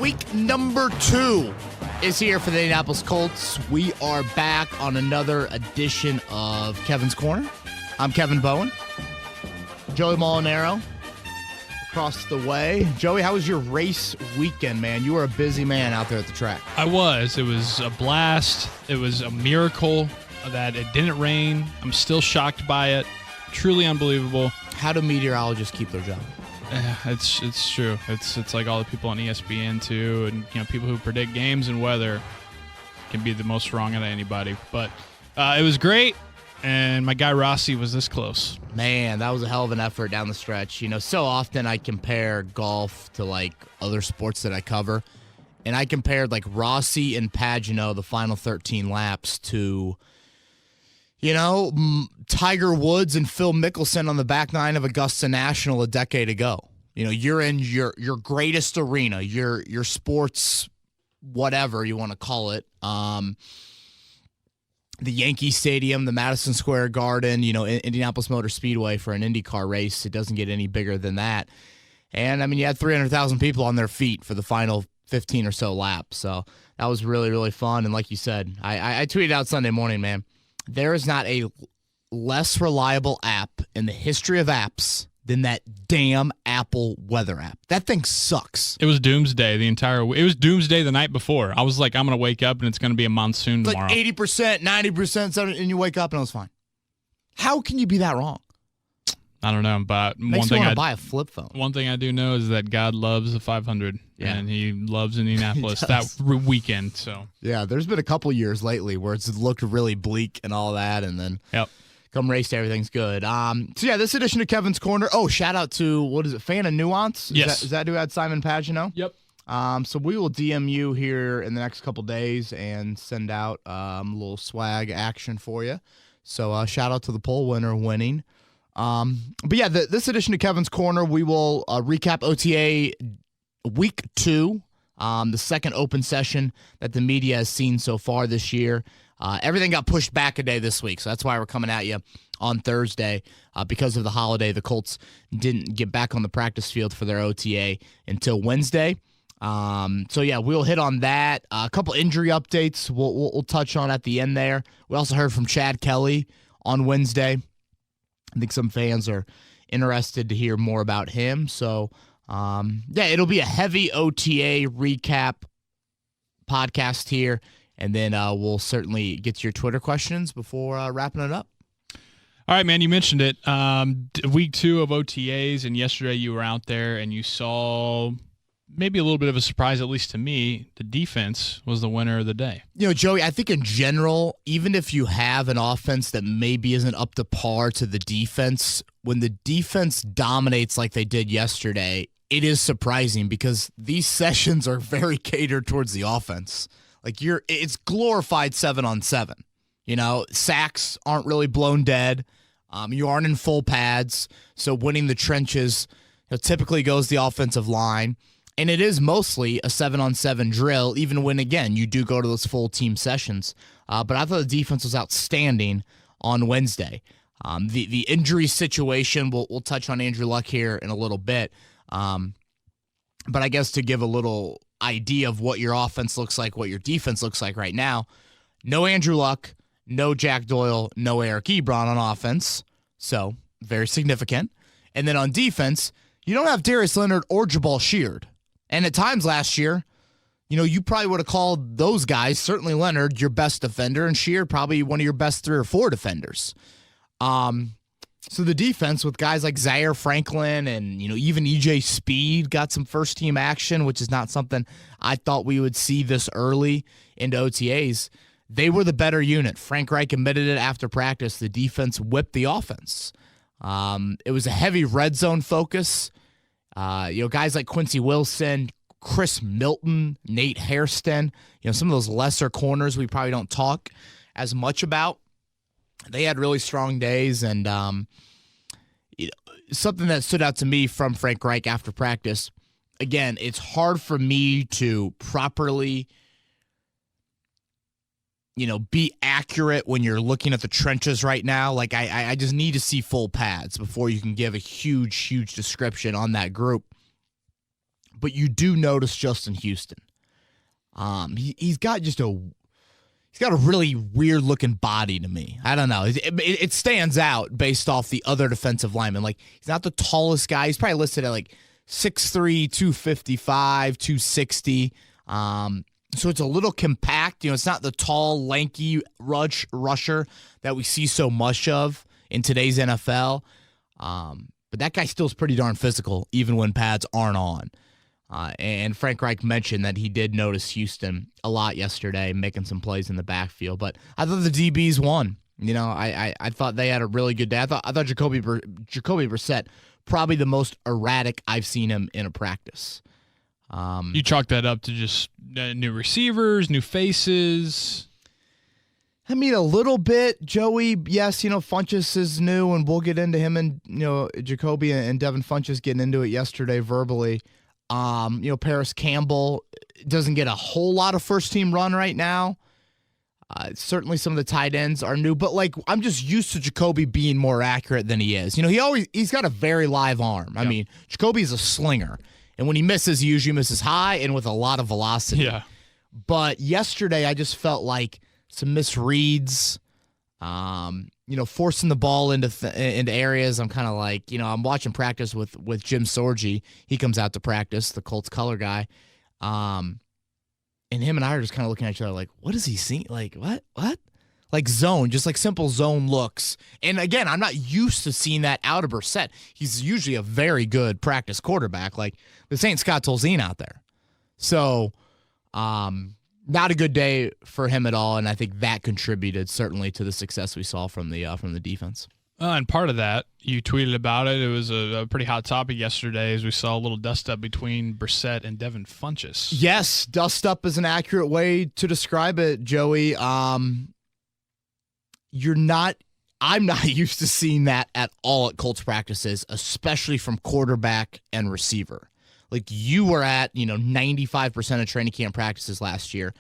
Week number 2 is here for the Indianapolis Colts. We are back on another edition of Kevin's Corner. I'm Kevin Bowen. Joey Molinaro across the way. Joey, how was your race weekend, man? You were a busy man out there at the track. I was. It was a blast. It was a miracle that it didn't rain. I'm still shocked by it. Truly unbelievable. How do meteorologists keep their job? It's true. It's like all the people on ESPN too, and people who predict games and weather can be the most wrong out of anybody. But it was great, and my guy Rossi was this close. Man, that was a hell of an effort down the stretch. So often I compare golf to like other sports that I cover, and I compared like Rossi and Pagano, the final 13 laps, to Tiger Woods and Phil Mickelson on the back nine of Augusta National a decade ago. You're in your greatest arena, your sports, whatever you want to call it. The Yankee Stadium, the Madison Square Garden, Indianapolis Motor Speedway for an IndyCar race. It doesn't get any bigger than that. And, you had 300,000 people on their feet for the final 15 or so laps. So that was really, really fun. And like you said, I tweeted out Sunday morning, man, there is not a less reliable app in the history of apps than that damn Apple weather app. That thing sucks. It was doomsday it was doomsday the night before. I was like, I'm going to wake up and it's going to be a monsoon tomorrow. Like 80%, 90%, and you wake up and it was fine. How can you be that wrong? I don't know, but Makes me want to buy a flip phone. One thing I do know is that God loves the 500, and He loves Indianapolis that weekend. So yeah, there's been a couple years lately where it's looked really bleak and all that, and then come race day, everything's good. This edition of Kevin's Corner. Oh, shout out to Fan of Nuance? Yes, is that who had Simon Pagano? Yep. So we will DM you here in the next couple days and send out a little swag action for you. So shout out to the poll winner winning. This edition of Kevin's Corner, we will recap OTA Week 2, the second open session that the media has seen so far this year. Everything got pushed back a day this week, so that's why we're coming at you on Thursday. Because of the holiday, the Colts didn't get back on the practice field for their OTA until Wednesday. We'll hit on that. A couple injury updates we'll touch on at the end there. We also heard from Chad Kelly on Wednesday. I think some fans are interested to hear more about him. So, it'll be a heavy OTA recap podcast here. And then we'll certainly get to your Twitter questions before wrapping it up. All right, man, you mentioned it. Week 2 of OTAs, and yesterday you were out there and you saw maybe a little bit of a surprise, at least to me. The defense was the winner of the day. Joey, I think in general, even if you have an offense that maybe isn't up to par to the defense, when the defense dominates like they did yesterday, it is surprising because these sessions are very catered towards the offense. It's glorified 7-on-7. Sacks aren't really blown dead. You aren't in full pads, so winning the trenches typically goes the offensive line. And it is mostly a 7-on-7 drill, even when, again, you do go to those full team sessions. But I thought the defense was outstanding on Wednesday. The injury situation, we'll touch on Andrew Luck here in a little bit. But I guess to give a little idea of what your offense looks like, what your defense looks like right now, no Andrew Luck, no Jack Doyle, no Eric Ebron on offense. So, very significant. And then on defense, you don't have Darius Leonard or Jabal Sheard. And at times last year, you probably would have called those guys, certainly Leonard, your best defender, and Sheard probably one of your best 3 or 4 defenders. So the defense with guys like Zaire Franklin and, even EJ Speed got some first-team action, which is not something I thought we would see this early into OTAs. They were the better unit. Frank Reich admitted it after practice. The defense whipped the offense. It was a heavy red zone focus. Guys like Quincy Wilson, Chris Milton, Nate Hairston, some of those lesser corners we probably don't talk as much about. They had really strong days, and something that stood out to me from Frank Reich after practice, again, it's hard for me to properly be accurate when you're looking at the trenches right now. I just need to see full pads before you can give a huge description on that group. but you do notice Justin Houston. He's got a really weird looking body to me. I don't know. It stands out based off the other defensive linemen. Like, he's not the tallest guy. He's probably listed at like 6'3", 255, 260. So it's a little compact. It's not the tall, lanky rusher that we see so much of in today's NFL. But that guy still is pretty darn physical, even when pads aren't on. And Frank Reich mentioned that he did notice Houston a lot yesterday, making some plays in the backfield. But I thought the DBs won. I thought they had a really good day. I thought Jacoby Brissett, probably the most erratic I've seen him in a practice. You chalk that up to just new receivers, new faces. I mean, a little bit, Joey. Yes, Funchess is new, and we'll get into him and Jacoby and Devin Funchess getting into it yesterday verbally. Paris Campbell doesn't get a whole lot of first-team run right now. Certainly some of the tight ends are new, but I'm just used to Jacoby being more accurate than he is. He's got a very live arm. I mean, Jacoby's a slinger, and when he misses, he usually misses high and with a lot of velocity. Yeah. But yesterday, I just felt like some misreads, forcing the ball into areas. I'm kind of like, I'm watching practice with Jim Sorgi. He comes out to practice, the Colts color guy. And him and I are just kind of looking at each other like, what is he seeing? Like, what? Like zone, just like simple zone looks. And again, I'm not used to seeing that out of Brissett. He's usually a very good practice quarterback. Like, this ain't Scott Tolzien out there. So, not a good day for him at all, and I think that contributed certainly to the success we saw from the defense. And part of that, you tweeted about it. It was a pretty hot topic yesterday as we saw a little dust-up between Brissett and Devin Funchess. Yes, dust-up is an accurate way to describe it, Joey. I'm not used to seeing that at all at Colts practices, especially from quarterback and receiver. Like, you were at, 95% of training camp practices last year.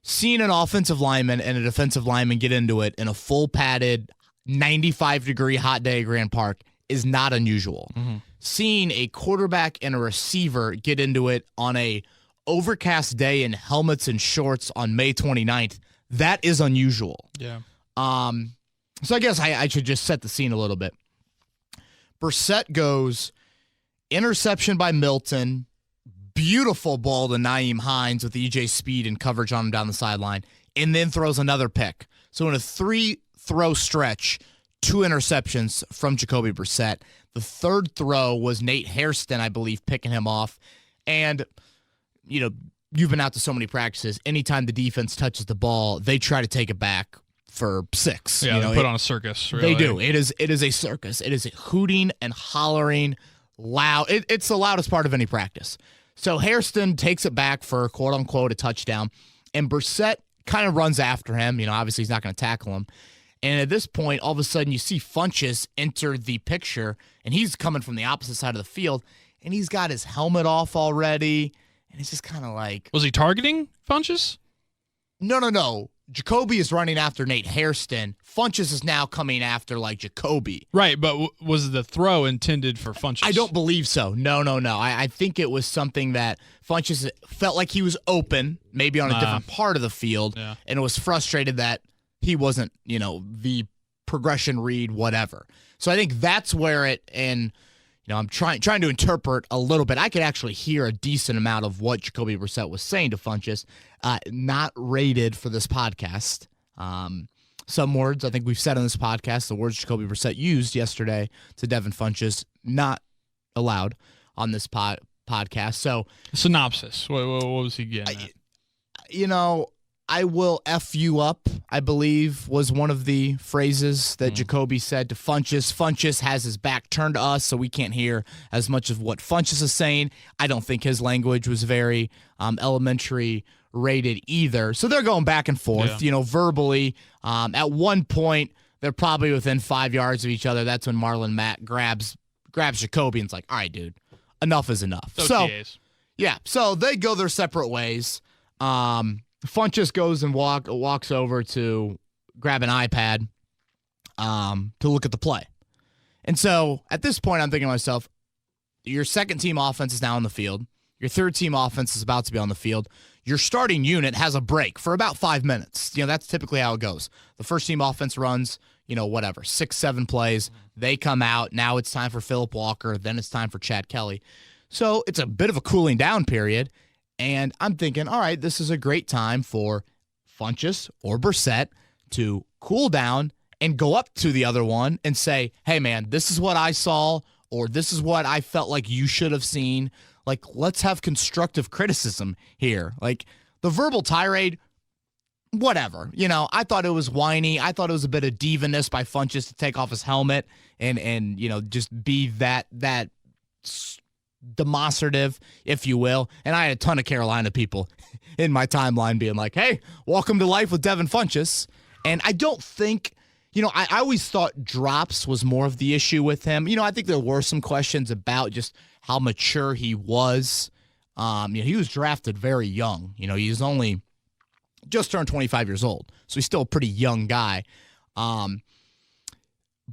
Seeing an offensive lineman and a defensive lineman get into it in a full padded 95-degree hot day at Grand Park is not unusual. Mm-hmm. Seeing a quarterback and a receiver get into it on a overcast day in helmets and shorts on May 29th, that is unusual. Yeah. So I guess I should just set the scene a little bit. Brissett goes interception by Milton, beautiful ball to Nyheim Hines with EJ speed and coverage on him down the sideline, and then throws another pick. So in a 3-throw stretch, 2 interceptions from Jacoby Brissett. The third throw was Nate Hairston, I believe, picking him off. And, you've been out to so many practices. Anytime the defense touches the ball, they try to take it back for 6. Yeah, they put on a circus. Really. They do. It is a circus. It is a hooting and hollering, loud. It's the loudest part of any practice. So Hairston takes it back for quote unquote a touchdown, and Brissett kind of runs after him. Obviously he's not going to tackle him. And at this point, all of a sudden you see Funchess enter the picture, and he's coming from the opposite side of the field, and he's got his helmet off already, and it's just kind of like, was he targeting Funchess? No. Jacoby is running after Nate Hairston. Funchess is now coming after, Jacoby. Right, but was the throw intended for Funchess? I don't believe so. No. I think it was something that Funchess felt like he was open, maybe on a different part of the field, and was frustrated that he wasn't, the progression read, whatever. So I think that's where it, and I'm trying to interpret a little bit. I could actually hear a decent amount of what Jacoby Brissett was saying to Funchess. Not rated for this podcast. Some words I think we've said on this podcast, the words Jacoby Brissett used yesterday to Devin Funchess, not allowed on this podcast. So, synopsis. What was he getting at? I will F you up, I believe, was one of the phrases that Jacoby said to Funchess. Funchess has his back turned to us, so we can't hear as much of what Funchess is saying. I don't think his language was very elementary rated either. So they're going back and forth, verbally. At one point, they're probably within 5 yards of each other. That's when Marlon Mack grabs Jacoby and's like, all right, dude, enough is enough. OTAs. So they go their separate ways. Funchess goes and walks over to grab an iPad to look at the play. And so at this point, I'm thinking to myself, your second team offense is now on the field. Your third-team offense is about to be on the field. Your starting unit has a break for about 5 minutes. That's typically how it goes. The first-team offense runs, 6, 7 plays. They come out. Now it's time for Phillip Walker. Then it's time for Chad Kelly. So it's a bit of a cooling down period. And I'm thinking, all right, this is a great time for Funchess or Brissett to cool down and go up to the other one and say, hey, man, this is what I saw, or this is what I felt like you should have seen. Like, let's have constructive criticism here. Like, the verbal tirade, whatever. I thought it was whiny. I thought it was a bit of diva-ness by Funchess to take off his helmet and just be that demonstrative, if you will. And I had a ton of Carolina people in my timeline being like, hey, welcome to life with Devin Funchess. And I don't think, I always thought drops was more of the issue with him. I think there were some questions about just how mature he was. He was drafted very young. He's only just turned 25 years old. So he's still a pretty young guy.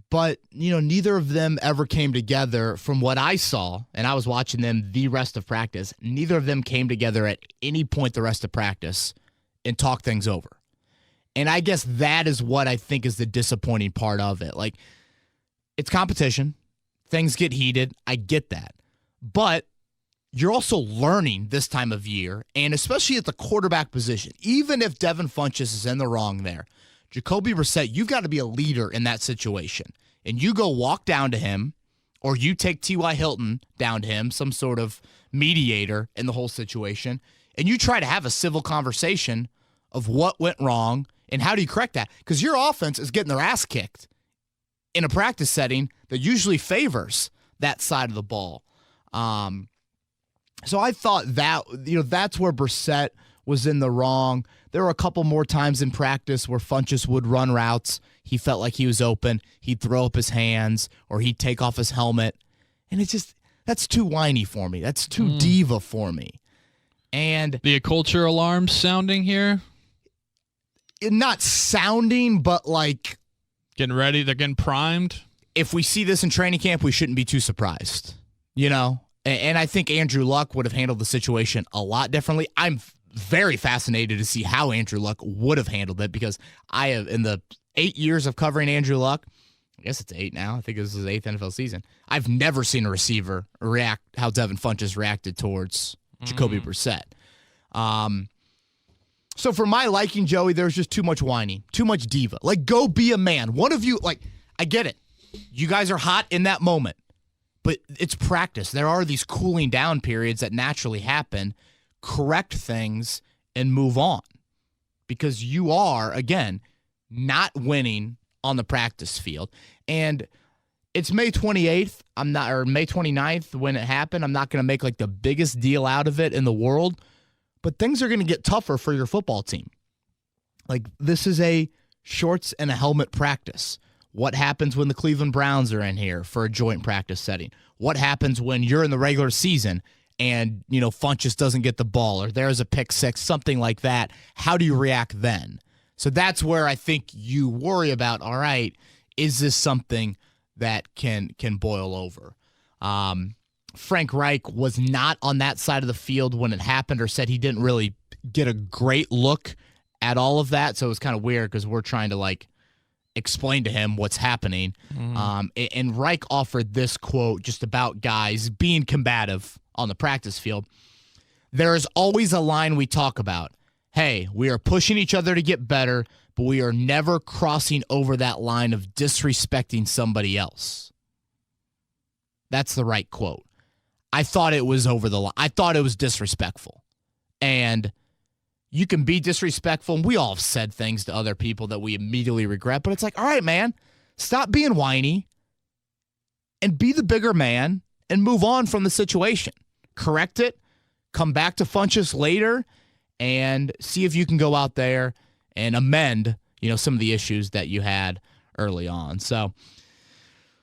But, neither of them ever came together from what I saw, and I was watching them the rest of practice. Neither of them came together at any point the rest of practice and talked things over. And I guess that is what I think is the disappointing part of it. Like, it's competition. Things get heated. I get that. But you're also learning this time of year, and especially at the quarterback position, even if Devin Funchess is in the wrong there, Jacoby Brissett, you've got to be a leader in that situation. And you go walk down to him, or you take T.Y. Hilton down to him, some sort of mediator in the whole situation, and you try to have a civil conversation of what went wrong and how do you correct that? Because your offense is getting their ass kicked in a practice setting that usually favors that side of the ball. So I thought that, that's where Brissett was in the wrong. There were a couple more times in practice where Funchess would run routes. He felt like he was open. He'd throw up his hands or he'd take off his helmet. And it's just, that's too whiny for me. That's too diva for me. And the culture alarms sounding here? Not sounding, but like getting ready. They're getting primed. If we see this in training camp, we shouldn't be too surprised, And I think Andrew Luck would have handled the situation a lot differently. I'm very fascinated to see how Andrew Luck would have handled it because I have, in the 8 years of covering Andrew Luck, I guess it's 8 now. I think this is his 8th NFL season. I've never seen a receiver react how Devin Funchess reacted towards Jacoby Brissett. So for my liking, Joey, there's just too much whining, too much diva. Like, go be a man. One of you, I get it. You guys are hot in that moment, but it's practice. There are these cooling down periods that naturally happen. Correct things and move on because you are, again, not winning on the practice field. And it's May 28th. Or May 29th when it happened. I'm not going to make the biggest deal out of it in the world, but things are going to get tougher for your football team. This is a shorts and a helmet practice. What happens when the Cleveland Browns are in here for a joint practice setting? What happens when you're in the regular season and, Funchess doesn't get the ball or there's a pick six, something like that? How do you react then? So that's where I think you worry about, all right, is this something that can boil over? Frank Reich was not on that side of the field when it happened or said he didn't really get a great look at all of that. So it was kind of weird because we're trying to explain to him what's happening. And Reich offered this quote just about guys being combative on the practice field. There is always a line we talk about. Hey, we are pushing each other to get better, but we are never crossing over that line of disrespecting somebody else. That's the right quote. I thought it was over the line. I thought it was disrespectful. And you can be disrespectful, and we all have said things to other people that we immediately regret, but it's all right, man, stop being whiny and be the bigger man and move on from the situation. Correct it, come back to Funchess later, and see if you can go out there and amend, some of the issues that you had early on. So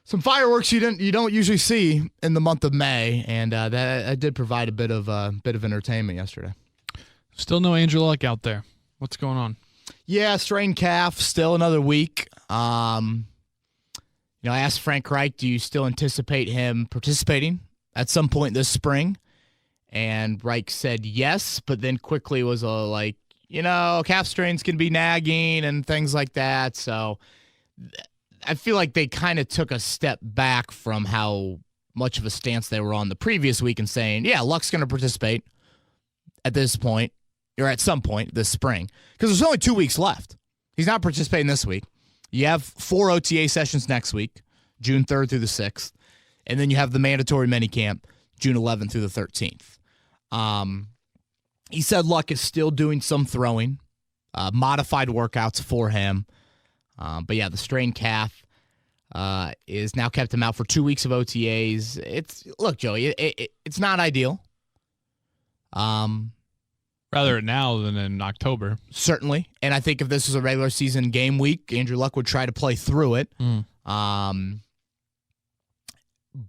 some fireworks you don't usually see in the month of May, and that did provide a bit of entertainment yesterday. Still no Andrew Luck out there. What's going on? Yeah, strained calf, still another week. I asked Frank Reich, do you still anticipate him participating at some point this spring? And Reich said yes, but then quickly was like, calf strains can be nagging and things like that. So I feel like they kind of took a step back from how much of a stance they were on the previous week and saying, yeah, Luck's going to participate at this point or at some point this spring because there's only 2 weeks left. He's not participating this week. You have 4 OTA sessions next week, June 3rd through the 6th, and then you have the mandatory minicamp, June 11th through the 13th. He said Luck is still doing some throwing, modified workouts for him. But yeah, the strained calf is now kept him out for 2 weeks of OTAs. Look, Joey, it's not ideal. Rather now than in October. Certainly. And I think if this was a regular season game week, Andrew Luck would try to play through it.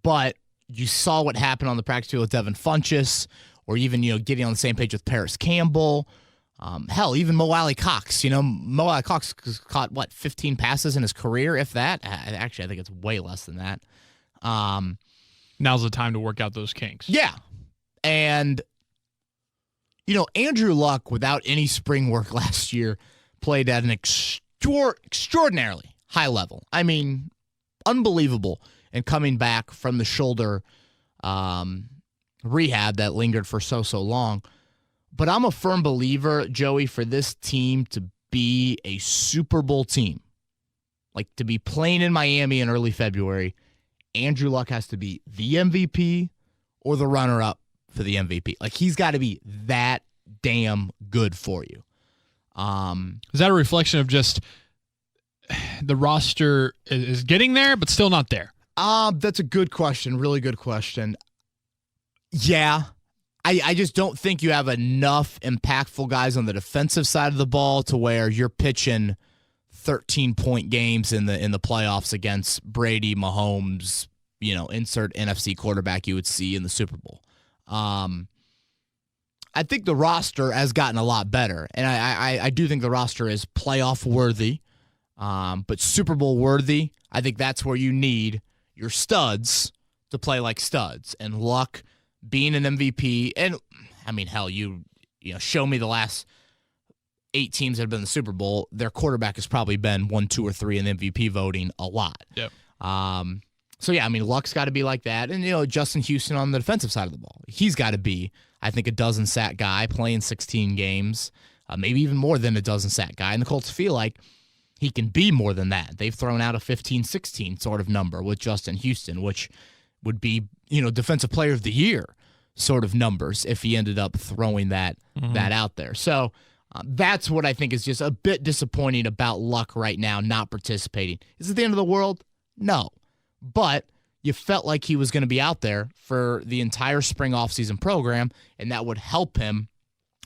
But you saw what happened on the practice field with Devin Funchess, or even, getting on the same page with Paris Campbell. Hell, even Mo Alley Cox. Mo Alley Cox caught, 15 passes in his career, if that? Actually, I think it's way less than that. Now's the time to work out those kinks. Yeah. And, Andrew Luck, without any spring work last year, played at an extraordinarily high level. I mean, unbelievable. And coming back from the shoulder rehab that lingered for so long. But I'm a firm believer, Joey, for this team to be a Super Bowl team, like to be playing in Miami in early February, Andrew Luck has to be the MVP or the runner-up for the MVP. Like, he's got to be that damn good for you. Is that a reflection of just the roster is getting there, but still not there? That's a good question. Really good question. Yeah. I just don't think you have enough impactful guys on the defensive side of the ball to where you're pitching 13-point games in the playoffs against Brady, Mahomes, insert NFC quarterback you would see in the Super Bowl. I think the roster has gotten a lot better, and I do think the roster is playoff worthy, but Super Bowl worthy. I think that's where you need your studs to play like studs, and Luck being an MVP, and I mean, hell, you show me the last 8 teams that have been in the Super Bowl, their quarterback has probably been 1, 2, or 3 in MVP voting a lot. Yep. So yeah, I mean, Luck's got to be like that, and Justin Houston on the defensive side of the ball, he's got to be, I think, a dozen sack guy playing 16 games, maybe even more than a dozen sack guy, and the Colts feel like he can be more than that. They've thrown out a 15-16 sort of number with Justin Houston, which would be, defensive player of the year sort of numbers if he ended up throwing that out there. So that's what I think is just a bit disappointing about Luck right now, not participating. Is it the end of the world? No. But you felt like he was going to be out there for the entire spring offseason program, and that would help him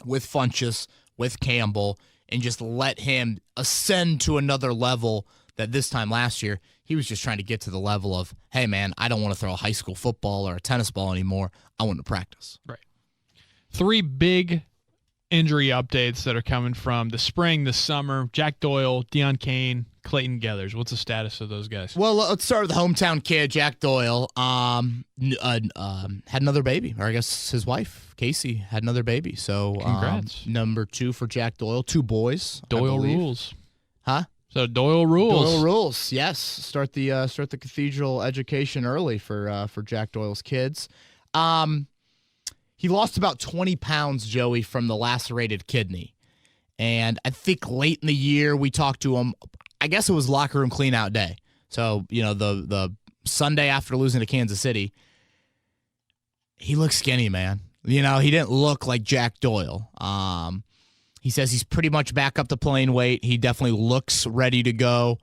with Funchess, with Campbell, and just let him ascend to another level that this time last year, he was just trying to get to the level of, hey, man, I don't want to throw a high school football or a tennis ball anymore. I want to practice. Right. 3 big injury updates that are coming from the spring, the summer. Jack Doyle, Deon Cain, Clayton Geathers. What's the status of those guys? Well, let's start with the hometown kid, Jack Doyle. Had another baby, or I guess his wife, Casey, had another baby. So congrats. Number 2 for Jack Doyle, 2 boys. Doyle rules. Huh? So Doyle rules. Doyle rules. Yes. Start the cathedral education early for Jack Doyle's kids. He lost about 20 pounds, Joey, from the lacerated kidney. And I think late in the year we talked to him. I guess it was locker room clean out day. So, the Sunday after losing to Kansas City, he looked skinny, man. He didn't look like Jack Doyle. He says he's pretty much back up to playing weight. He definitely looks ready to go.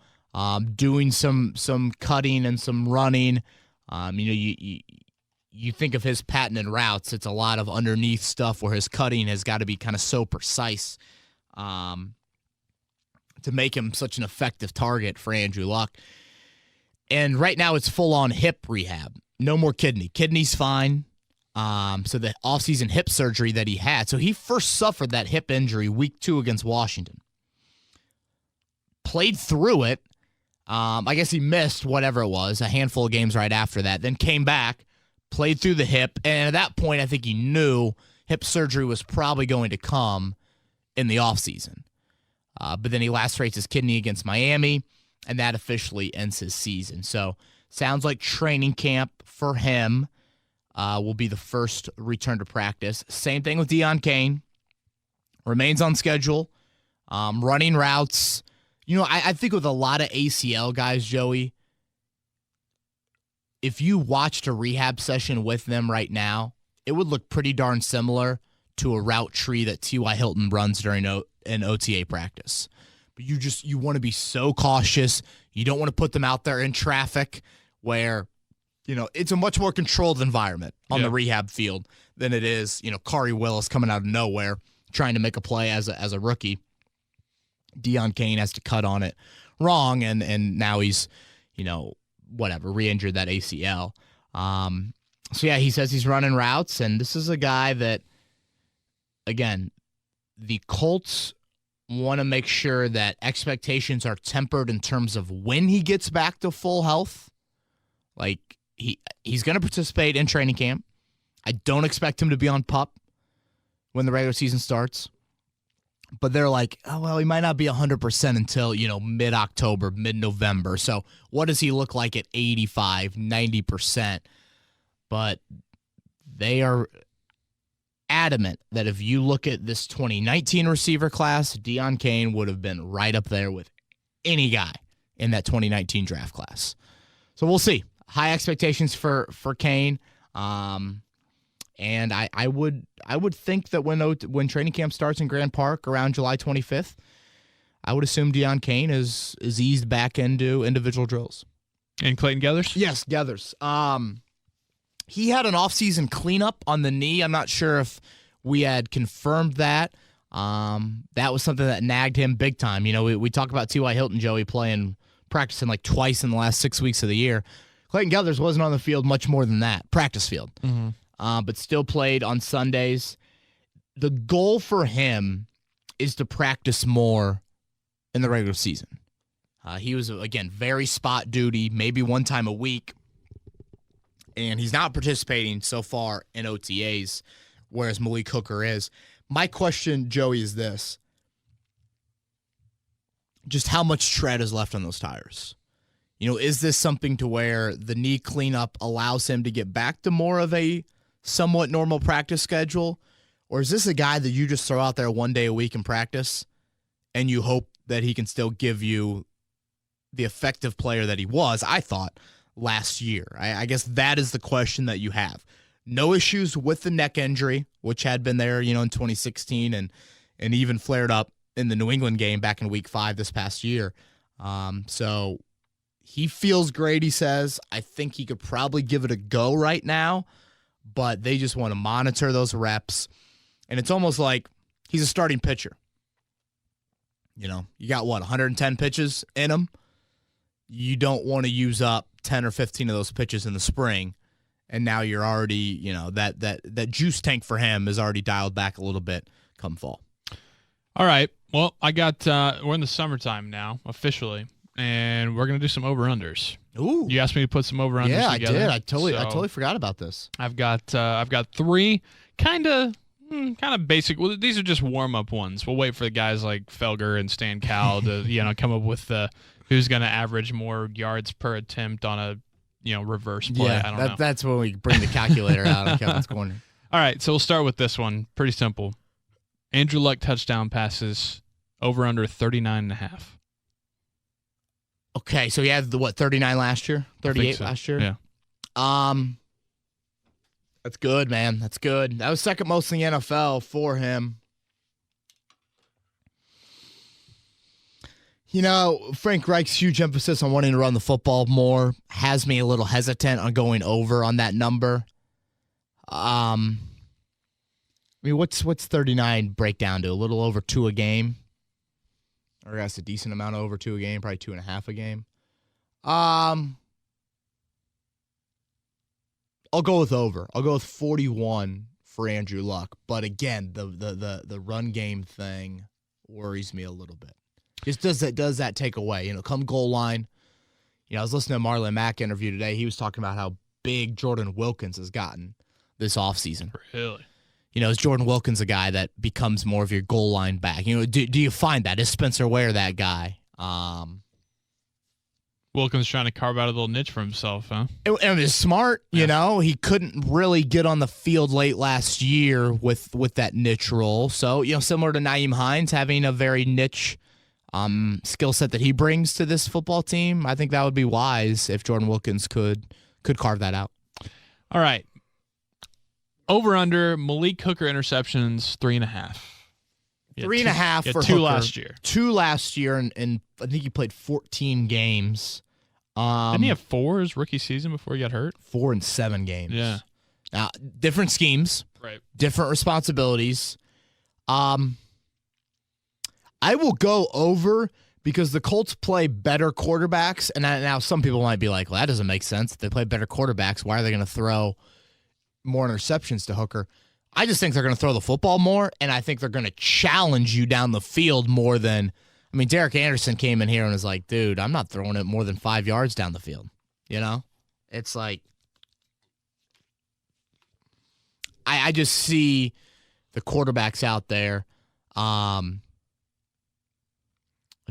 Doing some cutting and some running. You think of his patented routes, it's a lot of underneath stuff where his cutting has got to be kind of so precise to make him such an effective target for Andrew Luck. And right now it's full-on hip rehab. No more kidney. Kidney's fine. So the offseason hip surgery that he had, so he first suffered that hip injury week 2 against Washington. Played through it. I guess he missed whatever it was, a handful of games right after that, then came back, played through the hip, and at that point, I think he knew hip surgery was probably going to come in the offseason. But then he lacerates his kidney against Miami, and that officially ends his season. So sounds like training camp for him will be the first return to practice. Same thing with Deon Cain. Remains on schedule, running routes. I think with a lot of ACL guys, Joey, if you watched a rehab session with them right now, it would look pretty darn similar to a route tree that T.Y. Hilton runs during an OTA practice. But you want to be so cautious. You don't want to put them out there in traffic where, it's a much more controlled environment on the rehab field than it is, Kari Willis coming out of nowhere trying to make a play as a rookie. Deon Cain has to cut on it wrong, and now he's, re-injured that ACL. He says he's running routes, and this is a guy that, again, the Colts want to make sure that expectations are tempered in terms of when he gets back to full health. Like, he's going to participate in training camp. I don't expect him to be on PUP when the regular season starts. But they're like, he might not be 100% until, mid-October, mid-November. So what does he look like at 85, 90%? But they are adamant that if you look at this 2019 receiver class, Deon Cain would have been right up there with any guy in that 2019 draft class. So we'll see. High expectations for Cain. And I would think that when training camp starts in Grand Park around July 25th, I would assume Deon Cain is eased back into individual drills. And Clayton Geathers? Yes, Geathers. He had an offseason cleanup on the knee. I'm not sure if we had confirmed that. That was something that nagged him big time. We talk about T.Y. Hilton, Joey, practicing like twice in the last 6 weeks of the year. Clayton Geathers wasn't on the field much more than that, practice field. Mm-hmm. But still played on Sundays. The goal for him is to practice more in the regular season. He was, again, very spot duty, maybe one time a week. And he's not participating so far in OTAs, whereas Malik Hooker is. My question, Joey, is this. Just how much tread is left on those tires? Is this something to where the knee cleanup allows him to get back to more of a somewhat normal practice schedule? Or is this a guy that you just throw out there one day a week in practice and you hope that he can still give you the effective player that he was, I thought, last year? I guess that is the question that you have. No issues with the neck injury, which had been there, in 2016 and even flared up in the New England game back in week 5 this past year. So he feels great, he says. I think he could probably give it a go right now, but they just want to monitor those reps. And it's almost like he's a starting pitcher. You got 110 pitches in him? You don't want to use up 10 or 15 of those pitches in the spring, and now you're already, that juice tank for him is already dialed back a little bit come fall. All right. Well, we're in the summertime now, officially, and we're going to do some over-unders. Ooh. You asked me to put some over-unders together. Yeah, I did. I totally forgot about this. I've got 3 kind of basic. Well, these are just warm-up ones. We'll wait for the guys like Felger and Stan Cal to, come up with who's going to average more yards per attempt on a, reverse play. Yeah, I don't know. That's when we bring the calculator out on Kevin's corner. All right, so we'll start with this one. Pretty simple. Andrew Luck touchdown passes over under 39.5. Okay, so he had 39 last year? 38 last year? Yeah. That's good, man. That's good. That was second most in the NFL for him. Frank Reich's huge emphasis on wanting to run the football more has me a little hesitant on going over on that number. What's 39 break down to? A little over 2 a game? Or that's a decent amount of over 2 a game, probably 2.5 a game. I'll go with over. I'll go with 41 for Andrew Luck. But again, the run game thing worries me a little bit. Just does that take away? Come goal line. I was listening to Marlon Mack interview today. He was talking about how big Jordan Wilkins has gotten this offseason. Really? Is Jordan Wilkins a guy that becomes more of your goal line back? Do you find that? Is Spencer Ware that guy? Wilkins trying to carve out a little niche for himself, huh? And it's smart, He couldn't really get on the field late last year with that niche role. So, similar to Nyheim Hines having a very niche skill set that he brings to this football team, I think that would be wise if Jordan Wilkins could carve that out. All right. Over under Malik Hooker interceptions 3.5. 3.5 for two Hooker. last year. 2 last year, and I think he played 14 games. Didn't he have 4 his rookie season before he got hurt? 4 and 7 games. Yeah. Now, different schemes, right? Different responsibilities. I will go over because the Colts play better quarterbacks, and now some people might be like, well, that doesn't make sense. If they play better quarterbacks, why are they going to throw more interceptions to Hooker? I just think they're going to throw the football more, and I think they're going to challenge you down the field more than – Derek Anderson came in here and was like, dude, I'm not throwing it more than 5 yards down the field. It's like I just see the quarterbacks out there. I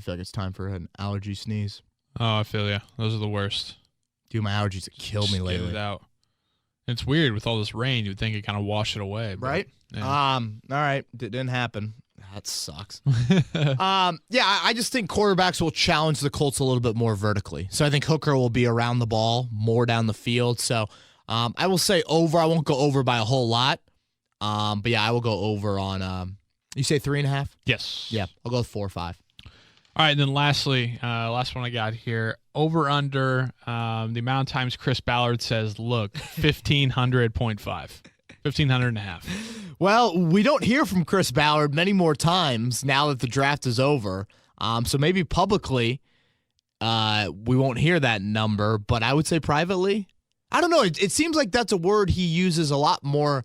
feel like it's time for an allergy sneeze. Oh, I feel you. Those are the worst. Dude, my allergies have killed me lately. Get it out. It's weird with all this rain. You'd think it kind of washed it away. But, right? Yeah. All right. Didn't happen. That sucks. I just think quarterbacks will challenge the Colts a little bit more vertically. So I think Hooker will be around the ball more down the field. So I will say over. I won't go over by a whole lot. But yeah, I will go over on, you say 3.5? Yes. Yeah, I'll go with 4 or 5. All right, and then lastly, last one I got here, over under the amount of times Chris Ballard says, look, 1,500.5. 1,500 and a half. Well, we don't hear from Chris Ballard many more times now that the draft is over. So maybe publicly we won't hear that number, but I would say privately. I don't know. It seems like that's a word he uses a lot more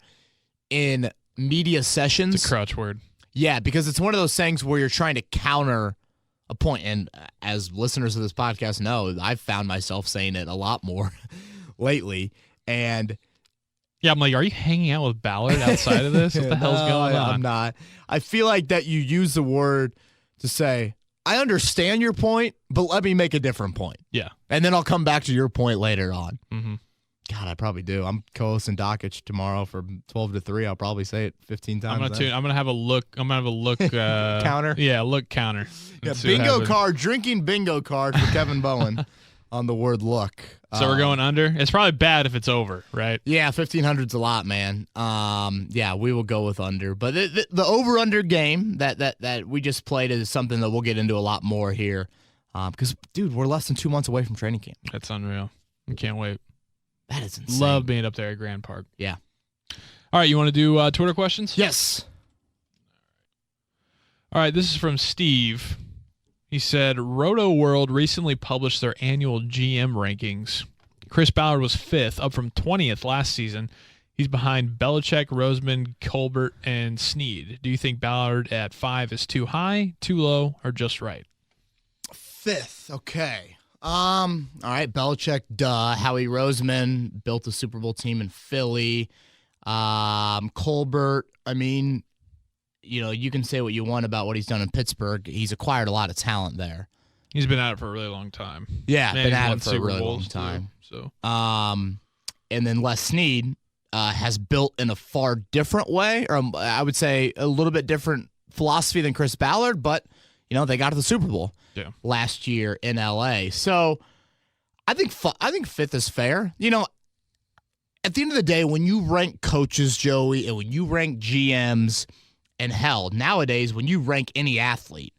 in media sessions. It's a crutch word. Yeah, because it's one of those things where you're trying to counter a point. And as listeners of this podcast know, I've found myself saying it a lot more lately. And yeah, I'm like, are you hanging out with Ballard outside of this? What the hell's going on? I'm not. I feel like that you use the word to say, I understand your point, but let me make a different point. Yeah. And then I'll come back to your point later on. Mm-hmm. God, I probably do. I'm co-hosting Dockage tomorrow from 12 to 3. I'll probably say it 15 times. I'm gonna have a look. Counter? Yeah, look counter. Yeah, bingo card, drinking bingo card for Kevin Bowen on the word look. So we're going under? It's probably bad if it's over, right? Yeah, 1,500's a lot, man. Yeah, we will go with under. But the over-under game that we just played is something that we'll get into a lot more here. Because, dude, we're less than 2 months away from training camp. That's unreal. I can't wait. That is insane. Love being up there at Grand Park. Yeah. All right, you want to do Twitter questions? Yes. All right, this is from Steve. He said, Roto World recently published their annual GM rankings. Chris Ballard was 5th, up from 20th last season. He's behind Belichick, Roseman, Colbert, and Snead. Do you think Ballard at 5 is too high, too low, or just right? 5th, okay. All right, Belichick, duh. Howie Roseman built a Super Bowl team in Philly. Colbert, I mean, you can say what you want about what he's done in Pittsburgh. He's acquired a lot of talent there. He's been at it for a really long time. Yeah, Man, been at won it for Super a really Bowls long time. Too, so. And then Les Snead has built in a far different way, or I would say a little bit different philosophy than Chris Ballard, but they got to the Super Bowl last year in LA. So I think 5th is fair. At the end of the day, when you rank coaches, Joey, and when you rank GMs, and hell, nowadays when you rank any athlete,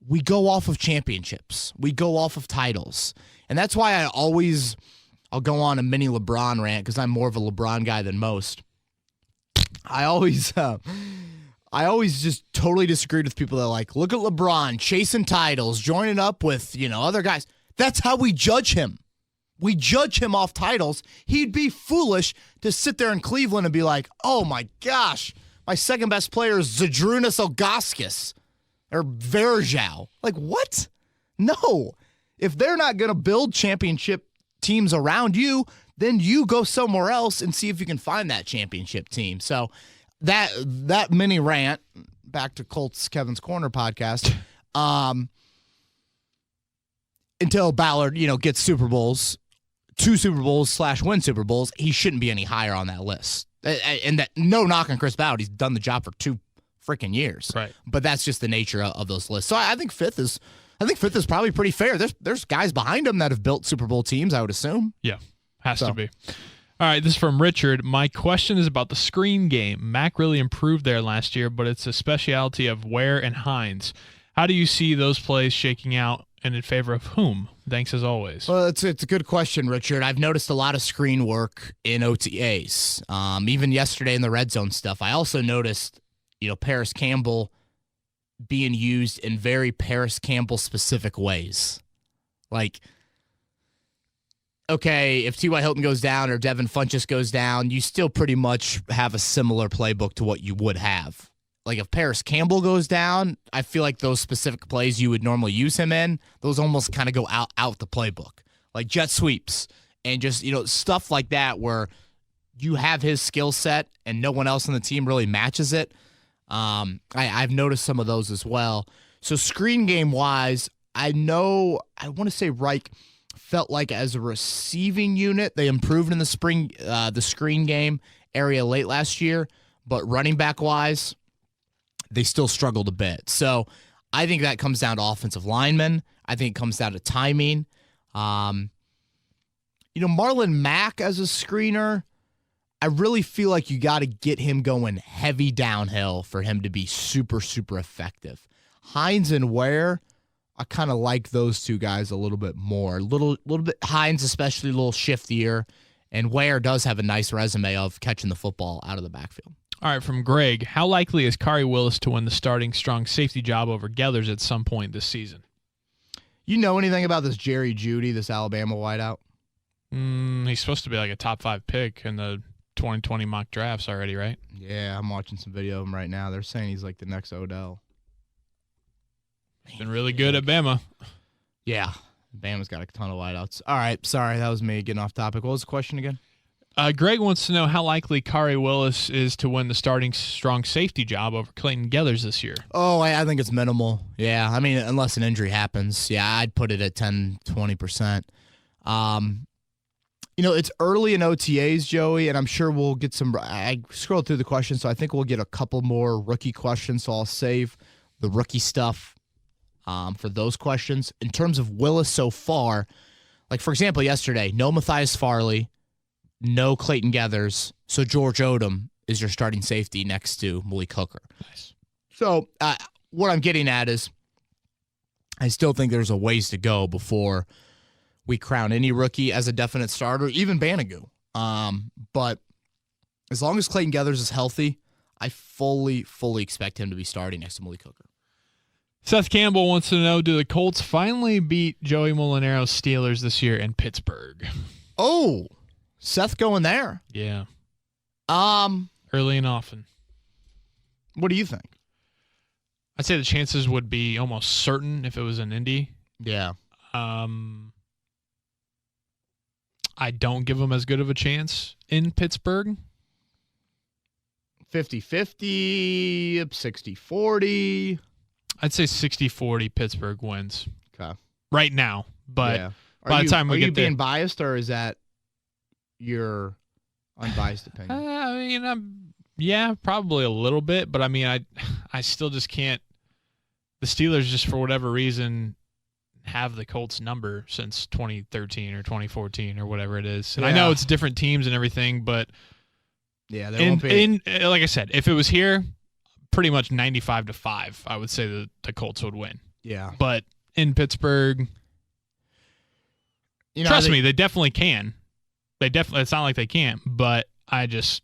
we go off of championships. We go off of titles. And that's why I'll go on a mini LeBron rant because I'm more of a LeBron guy than most. I always just totally disagreed with people that are like, look at LeBron chasing titles, joining up with, other guys. That's how we judge him. We judge him off titles. He'd be foolish to sit there in Cleveland and be like, oh my gosh, my second best player is Zydrunas Ilgauskas or Verjao. Like, what? No. If they're not going to build championship teams around you, then you go somewhere else and see if you can find that championship team. So that mini rant, back to Colts Kevin's Corner podcast, until Ballard, gets Super Bowls, 2 Super Bowls / win Super Bowls, he shouldn't be any higher on that list. And that, no knock on Chris Ballard, he's done the job for 2 freaking years. Right. But that's just the nature of those lists. So I think fifth is probably pretty fair. There's guys behind him that have built Super Bowl teams, I would assume. Yeah, has to be. All right, this is from Richard. My question is about the screen game. Mac really improved there last year, but it's a specialty of Ware and Hines. How do you see those plays shaking out, and in favor of whom? Thanks as always. Well, it's a good question, Richard. I've noticed a lot of screen work in OTAs. Even yesterday in the red zone stuff. I also noticed, Paris Campbell being used in very Paris Campbell specific ways. Like, okay, if T.Y. Hilton goes down or Devin Funchess goes down, you still pretty much have a similar playbook to what you would have. Like, if Paris Campbell goes down, I feel like those specific plays you would normally use him in, those almost kind of go out the playbook. Like jet sweeps and just, stuff like that where you have his skill set and no one else on the team really matches it. I've noticed some of those as well. So screen game wise, I want to say Reich felt like as a receiving unit, they improved in the screen game area late last year, but running back wise, they still struggled a bit. So I think that comes down to offensive linemen. I think it comes down to timing. Marlon Mack as a screener, I really feel like you got to get him going heavy downhill for him to be super, super effective. Hines and Ware, I kind of like those 2 guys a little bit more. A little bit, Hines especially a little shiftier, and Ware does have a nice resume of catching the football out of the backfield. All right, from Greg, how likely is Kari Willis to win the starting strong safety job over Geathers at some point this season? You know anything about this Jerry Jeudy, this Alabama wideout? He's supposed to be like a top 5 pick in the 2020 mock drafts already, right? Yeah, I'm watching some video of him right now. They're saying he's like the next Odell. He's been really good at Bama. Yeah, Bama's got a ton of wideouts. All right, sorry, that was me getting off topic. What was the question again? Greg wants to know how likely Kari Willis is to win the starting strong safety job over Clayton Geathers this year. Oh, I think it's minimal. Yeah, I mean, unless an injury happens. Yeah, I'd put it at 10, 20%. It's early in OTAs, Joey, and I'm sure we'll get some. I scrolled through the questions, so I think we'll get a couple more rookie questions, so I'll save the rookie stuff for those questions. In terms of Willis so far, like, for example, yesterday, no Matthias Farley, no Clayton Geathers, so George Odom is your starting safety next to Malik Hooker. Nice. So what I'm getting at is I still think there's a ways to go before we crown any rookie as a definite starter, even Banagoo. But as long as Clayton Geathers is healthy, I fully expect him to be starting next to Malik Hooker. Seth Campbell wants to know, do the Colts finally beat Joey Molinaro's Steelers this year in Pittsburgh? Oh, Seth going there. Yeah. Early and often. What do you think? I'd say the chances would be almost certain if it was in Indy. Yeah. I don't give them as good of a chance in Pittsburgh. 50-50, 60-40. I'd say 60-40 Pittsburgh wins. Okay. Right now. But yeah. by the time we get there. Are you being biased, or is that your unbiased opinion? Yeah, probably a little bit. But, I still just can't. The Steelers, just for whatever reason, have the Colts number since 2013 or 2014 or whatever it is. And I know it's different teams and everything, but yeah, there won't be. Like I said, if it was here, pretty much 95-5, I would say that the Colts would win. Yeah. But in Pittsburgh, trust me, they definitely can. It's not like they can't, but I just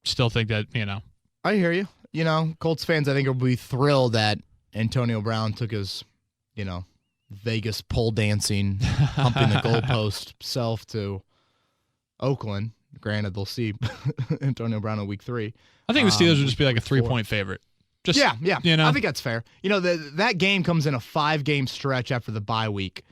still think that, I hear you. Colts fans, I think, will be thrilled that Antonio Brown took his, Vegas pole dancing, humping the goalpost self to Oakland. Granted, they'll see Antonio Brown in week 3. I think the Steelers would just be like a 3-point favorite. Just, yeah. I think that's fair. That game comes in a 5-game stretch after the bye week.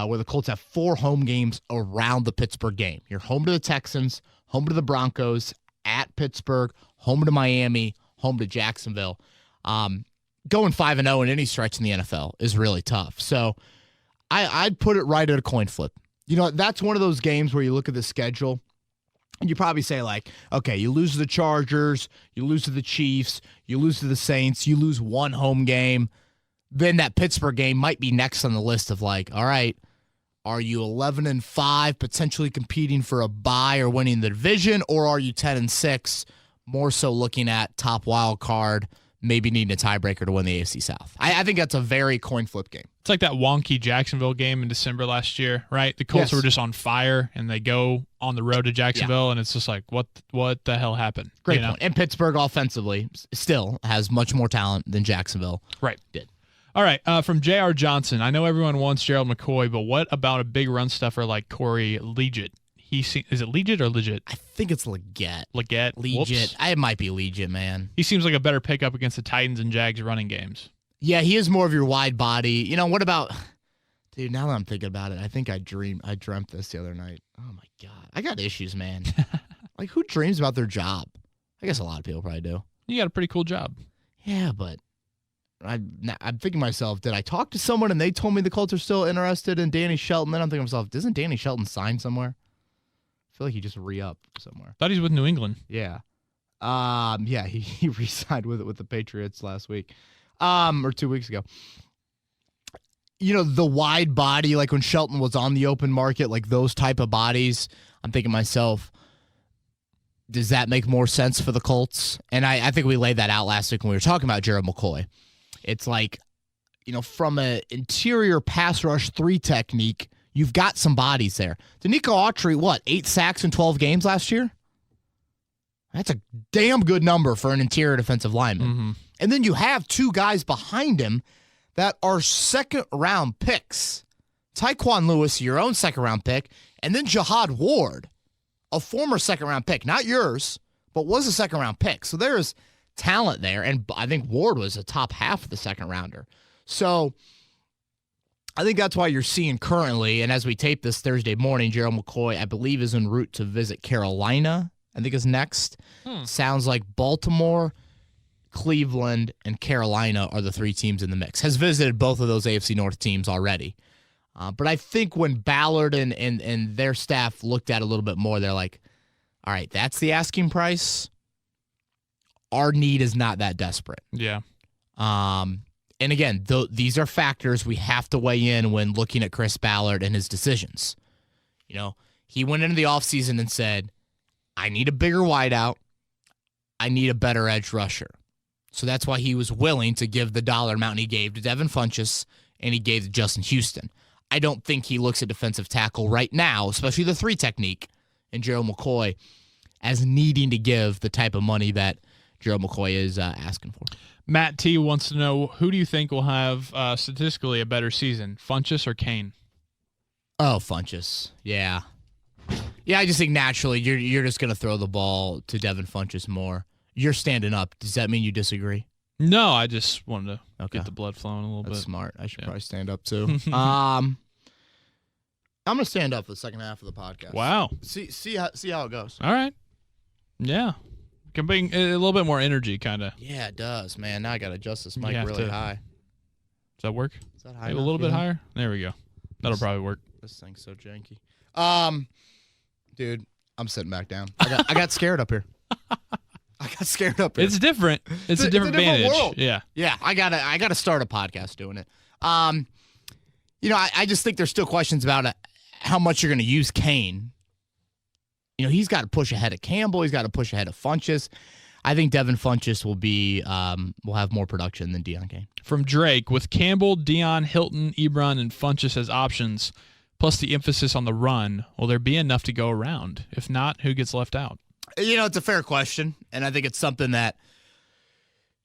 where the Colts have 4 home games around the Pittsburgh game. You're home to the Texans, home to the Broncos, at Pittsburgh, home to Miami, home to Jacksonville. Going 5-0 in any stretch in the NFL is really tough. So I'd put it right at a coin flip. You know, that's one of those games where you look at the schedule and you probably say, like, okay, you lose to the Chargers, you lose to the Chiefs, you lose to the Saints, you lose one home game. Then that Pittsburgh game might be next on the list of, like, all right, are you 11-5, potentially competing for a bye or winning the division, or are you 10-6, more so looking at top wild card, maybe needing a tiebreaker to win the AFC South? I think that's a very coin flip game. It's like that wonky Jacksonville game in December last year, right? The Colts were just on fire, and they go on the road to Jacksonville, and it's just like, what the hell happened? Great point. And Pittsburgh offensively still has much more talent than Jacksonville did. All right, from J.R. Johnson, I know everyone wants Gerald McCoy, but what about a big run stuffer like Corey Liuget? Is it Liuget or Legit? I think it's Leggett. Leggett? Liuget. It might be Liuget, man. He seems like a better pickup against the Titans and Jags running games. Yeah, he is more of your wide body. You know, what about... Dude, now that I'm thinking about it, I think I dreamt this the other night. Oh, my God. I got issues, man. Like, who dreams about their job? I guess a lot of people probably do. You got a pretty cool job. Yeah, but... I'm thinking to myself, did I talk to someone and they told me the Colts are still interested in Danny Shelton? Then I'm thinking to myself, doesn't Danny Shelton sign somewhere? I feel like he just re-upped somewhere. Thought he's with New England. Yeah. Yeah, he re-signed with the Patriots last week. Or 2 weeks ago. You know, the wide body, like when Shelton was on the open market, like those type of bodies, I'm thinking to myself, does that make more sense for the Colts? And I think we laid that out last week when we were talking about Gerald McCoy. It's like, you know, from an interior pass rush 3 technique, you've got some bodies there. Danico Autry, 8 sacks in 12 games last year? That's a damn good number for an interior defensive lineman. Mm-hmm. And then you have 2 guys behind him that are second-round picks. Tyquan Lewis, your own second-round pick, and then Jihad Ward, a former second-round pick. Not yours, but was a second-round pick. So there's talent there, and I think Ward was a top half of the second-rounder. So I think that's why you're seeing currently, and as we tape this Thursday morning, Gerald McCoy, I believe, is en route to visit Carolina, I think is next. Sounds like Baltimore, Cleveland, and Carolina are the 3 teams in the mix. Has visited both of those AFC North teams already. But I think when Ballard and their staff looked at it a little bit more, they're like, all right, that's the asking price. Our need is not that desperate. Yeah. And again, these are factors we have to weigh in when looking at Chris Ballard and his decisions. You know, he went into the offseason and said, I need a bigger wideout. I need a better edge rusher. So that's why he was willing to give the dollar amount he gave to Devin Funchess and he gave to Justin Houston. I don't think he looks at defensive tackle right now, especially the 3 technique, and Gerald McCoy as needing to give the type of money that Gerald McCoy is asking for. Matt T wants to know, who do you think will have statistically a better season, Funchess or Cain? Oh, Funchess. Yeah. Yeah, I just think naturally you're just going to throw the ball to Devin Funchess more. You're standing up. Does that mean you disagree? No, I just wanted to get the blood flowing a little bit. That's smart. I should probably stand up too. I'm going to stand up for the second half of the podcast. Wow. See how it goes. All right. Yeah. Can bring a little bit more energy, kind of. Yeah, it does, man. Now I got to adjust this mic really high. Does that work? Is that high? Maybe a little bit higher? There we go. That'll probably work. This thing's so janky. Dude, I'm sitting back down. I got scared up here. I got scared up here. It's different. It's a different vantage. World. Yeah. Yeah, I gotta start a podcast doing it. You know, I just think there's still questions about how much you're going to use Cain. You know, he's got to push ahead of Campbell. He's got to push ahead of Funchess. I think Devin Funchess will have more production than Deon Cain. From Drake, with Campbell, Deon, Hilton, Ebron, and Funchess as options, plus the emphasis on the run, will there be enough to go around? If not, who gets left out? You know, it's a fair question, and I think it's something that,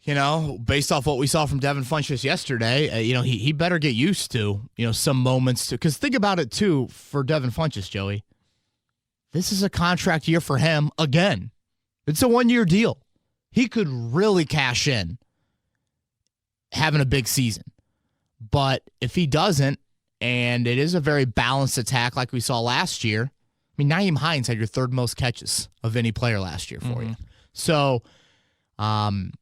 you know, based off what we saw from Devin Funchess yesterday, you know, he better get used to, you know, some moments. Because think about it, too, for Devin Funchess, Joey. This is a contract year for him again. It's a 1-year deal. He could really cash in having a big season. But if he doesn't, and it is a very balanced attack like we saw last year. I mean, Nyheim Hines had your third most catches of any player last year for you. So, guys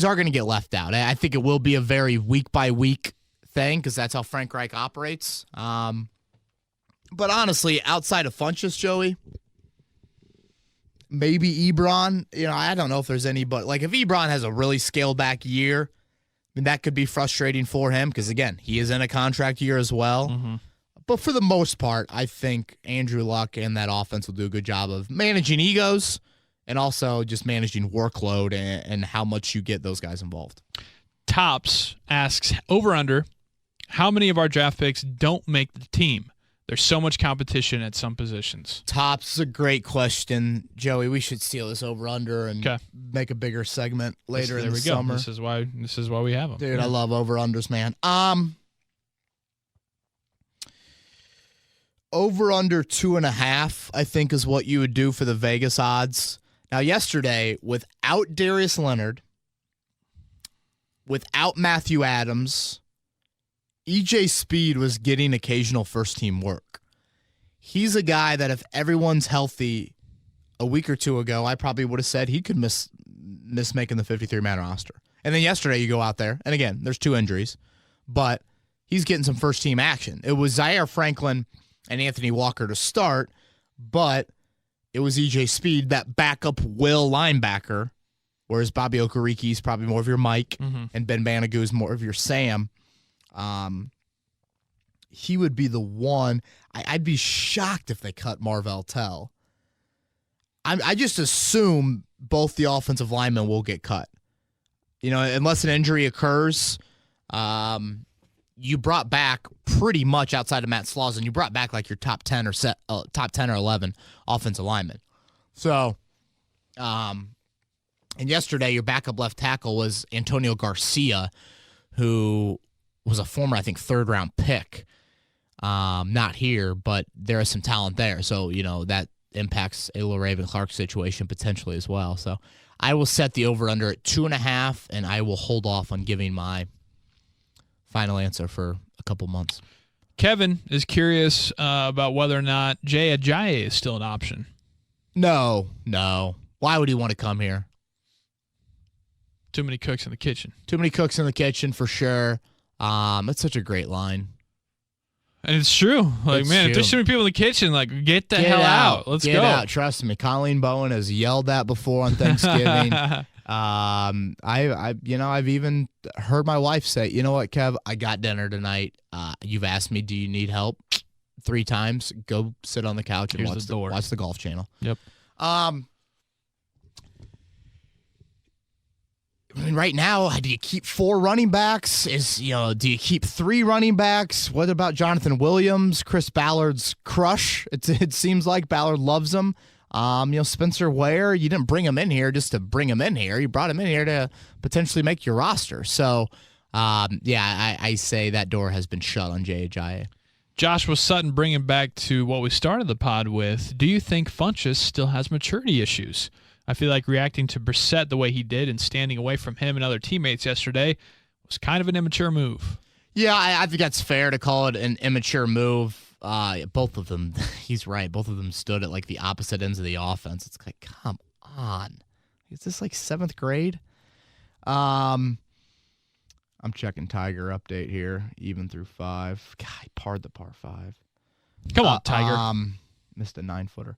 are going to get left out. I think it will be a very week-by-week thing because that's how Frank Reich operates. But honestly, outside of Funchess, Joey, maybe Ebron. I don't know if there's any, but like if Ebron has a really scaled-back year, I mean, that could be frustrating for him because, again, he is in a contract year as well. But for the most part, I think Andrew Luck and that offense will do a good job of managing egos and also just managing workload and how much you get those guys involved. Tops asks, over-under, how many of our draft picks don't make the team? There's so much competition at some positions. Tops is a great question, Joey. We should steal this over-under and make a bigger segment later in the summer. This is why we have them. Dude, I love over-unders, man. Over-under 2.5, I think, is what you would do for the Vegas odds. Now, yesterday, without Darius Leonard, without Matthew Adams, EJ Speed was getting occasional first-team work. He's a guy that if everyone's healthy a week or two ago, I probably would have said he could miss making the 53-man roster. And then yesterday, you go out there, and again, there's 2 injuries, but he's getting some first-team action. It was Zaire Franklin and Anthony Walker to start, but it was EJ Speed, that backup will linebacker, whereas Bobby Okereke is probably more of your Mike, and Ben Banagou is more of your Sam. He would be the one. I'd be shocked if they cut Marvell Tell. I just assume both the offensive linemen will get cut. Unless an injury occurs, you brought back pretty much outside of Matt Slauson, you brought back like your top 10 or 11 offensive linemen. So, and yesterday your backup left tackle was Antonio Garcia, who was a former, I think, 3rd-round pick. Not here, but there is some talent there. So, that impacts a Raven Clark situation potentially as well. So I will set the over-under at 2.5, and I will hold off on giving my final answer for a couple months. Kevin is curious about whether or not Jay Ajayi is still an option. No. Why would he want to come here? Too many cooks in the kitchen. Too many cooks in the kitchen for sure. That's such a great line. And it's true. If there's too many people in the kitchen, get the hell out. Let's go. Get out. Trust me. Colleen Bowen has yelled that before on Thanksgiving. I've even heard my wife say, "You know what, Kev? I got dinner tonight. You've asked me, do you need help? 3 times. Go sit on the couch and watch the Golf Channel." Yep. Right now, do you keep 4 running backs? Do you keep 3 running backs? What about Jonathan Williams, Chris Ballard's crush? It seems like Ballard loves him. Spencer Ware, you didn't bring him in here just to bring him in here. You brought him in here to potentially make your roster. So, I say that door has been shut on Jay Ajayi. Joshua Sutton, bringing back to what we started the pod with, do you think Funchess still has maturity issues? I feel like reacting to Brissett the way he did and standing away from him and other teammates yesterday was kind of an immature move. Yeah, I think that's fair to call it an immature move. Both of them, he's right. Both of them stood at the opposite ends of the offense. It's like, come on. Is this 7th grade? I'm checking Tiger update here, even through 5. God, he parred the par 5. Come on, Tiger. Missed a 9-footer.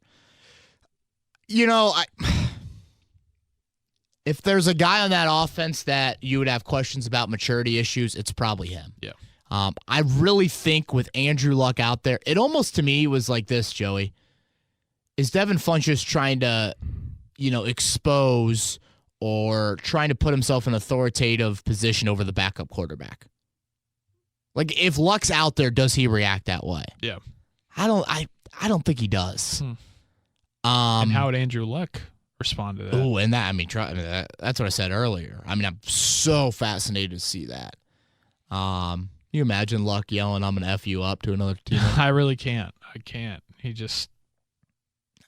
If there's a guy on that offense that you would have questions about maturity issues, it's probably him. Yeah. I really think with Andrew Luck out there, it almost to me was like this, Joey. Is Devin Funchess trying to, expose or trying to put himself in an authoritative position over the backup quarterback? If Luck's out there, does he react that way? Yeah. I don't think he does. And how would Andrew Luck respond to that? Oh, and that's what I said earlier. I'm so fascinated to see that. You imagine Luck yelling, "I'm gonna F you up" to another team? I really can't. I can't. He just.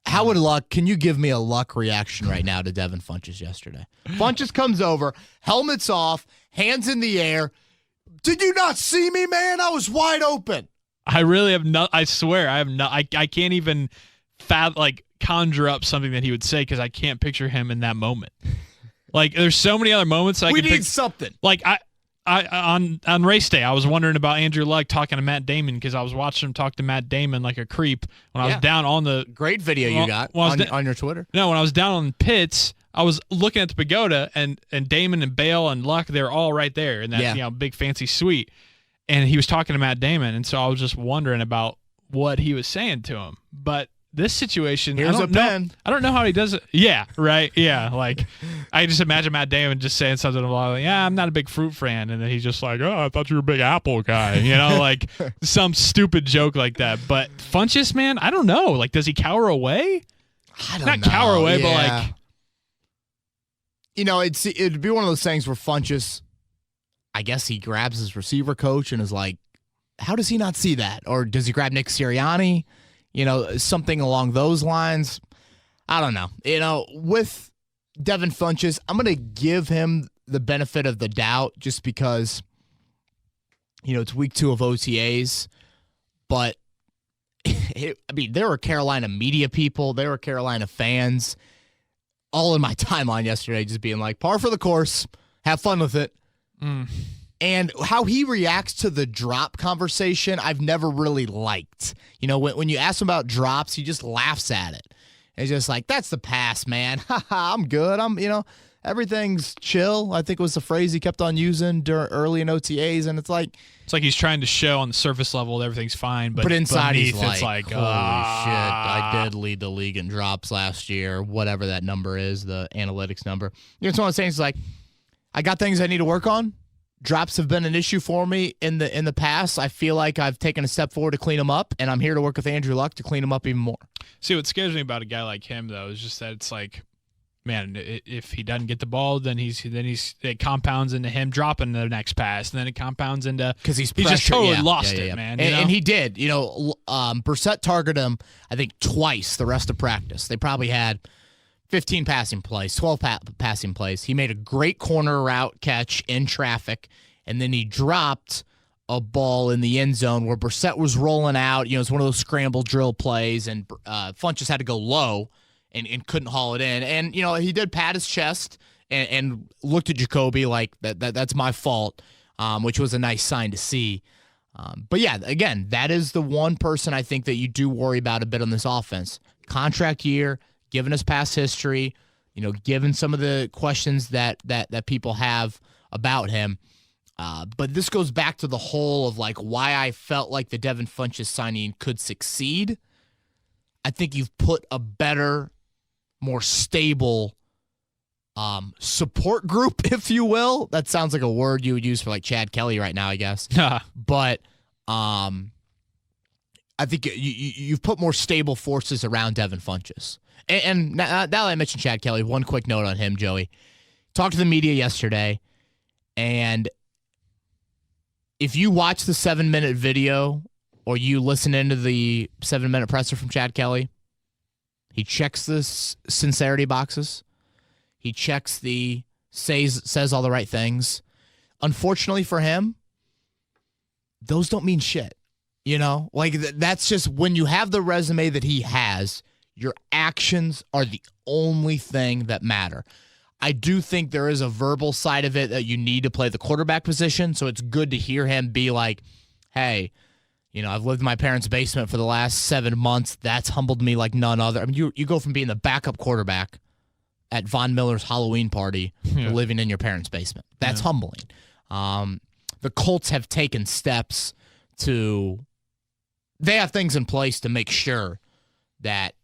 How would Luck? Can you give me a Luck reaction right now to Devin Funchess yesterday? Funchess comes over, helmet's off, hands in the air, Did you not see me, man? I was wide open. I really have no. I swear, I have no. I can't even conjure up something that he would say because I can't picture him in that moment. Like, there's so many other moments we need something. Like on race day, I was wondering about Andrew Luck talking to Matt Damon because I was watching him talk to Matt Damon like a creep when I was down on the great video you got on your Twitter. No, when I was down on pits, I was looking at the pagoda and Damon and Bale and Luck, they're all right there in that big fancy suite, and he was talking to Matt Damon, and so I was just wondering about what he was saying to him, but. This situation, Here's I don't know how he does it. Yeah, right. Yeah, like I just imagine Matt Damon just saying something like, "Yeah, I'm not a big fruit fan," and then he's just like, "Oh, I thought you were a big apple guy," like some stupid joke like that. But Funchess, man, I don't know. Like, does he cower away? I don't know. Not cower away, but it'd be one of those things where Funchess, I guess he grabs his receiver coach and is like, "How does he not see that?" Or does he grab Nick Sirianni? Something along those lines. I don't know. With Devin Funchess, I'm going to give him the benefit of the doubt just because, it's week 2 of OTAs. But, there were Carolina media people. There were Carolina fans all in my timeline yesterday just being like, par for the course. Have fun with it. And how he reacts to the drop conversation, I've never really liked. When you ask him about drops, he just laughs at it. It's just like, that's the pass, man. I'm good. Everything's chill, I think was the phrase he kept on using early in OTAs. And it's like he's trying to show on the surface level that everything's fine, but inside he's like, holy shit, I did lead the league in drops last year, whatever that number is, the analytics number. It's one of those things like, I got things I need to work on. Drops have been an issue for me in the past. I feel like I've taken a step forward to clean them up, and I'm here to work with Andrew Luck to clean them up even more. See, what scares me about a guy like him, though, is just that it's like, man, if he doesn't get the ball, then it compounds into him dropping the next pass, and then it compounds into because he's just totally lost it, man. And he did. Brissett targeted him, I think, twice the rest of practice. They probably had 15 passing plays, 12 passing plays. He made a great corner route catch in traffic, and then he dropped a ball in the end zone where Brissett was rolling out. It's one of those scramble drill plays, and Funchess had to go low and couldn't haul it in. And, he did pat his chest and looked at Jacoby like, that's my fault, which was a nice sign to see. But, yeah, again, that is the one person I think that you do worry about a bit on this offense. Contract year. Given his past history, given some of the questions that people have about him. But this goes back to the whole of why I felt like the Devin Funchess signing could succeed. I think you've put a better, more stable support group, if you will. That sounds like a word you would use for Chad Kelly right now, I guess. But I think you've put more stable forces around Devin Funchess. And now that I mentioned Chad Kelly, one quick note on him, Joey. Talked to the media yesterday, and if you watch the 7-minute video or you listen into the 7-minute presser from Chad Kelly, he checks the sincerity boxes. He checks the says all the right things. Unfortunately for him, those don't mean shit. That's just when you have the resume that he has, your actions are the only thing that matter. I do think there is a verbal side of it that you need to play the quarterback position, so it's good to hear him be like, hey, I've lived in my parents' basement for the last 7 months. That's humbled me like none other. I mean, you go from being the backup quarterback at Von Miller's Halloween party to living in your parents' basement. That's humbling. The Colts have taken steps they have things in place to make sure that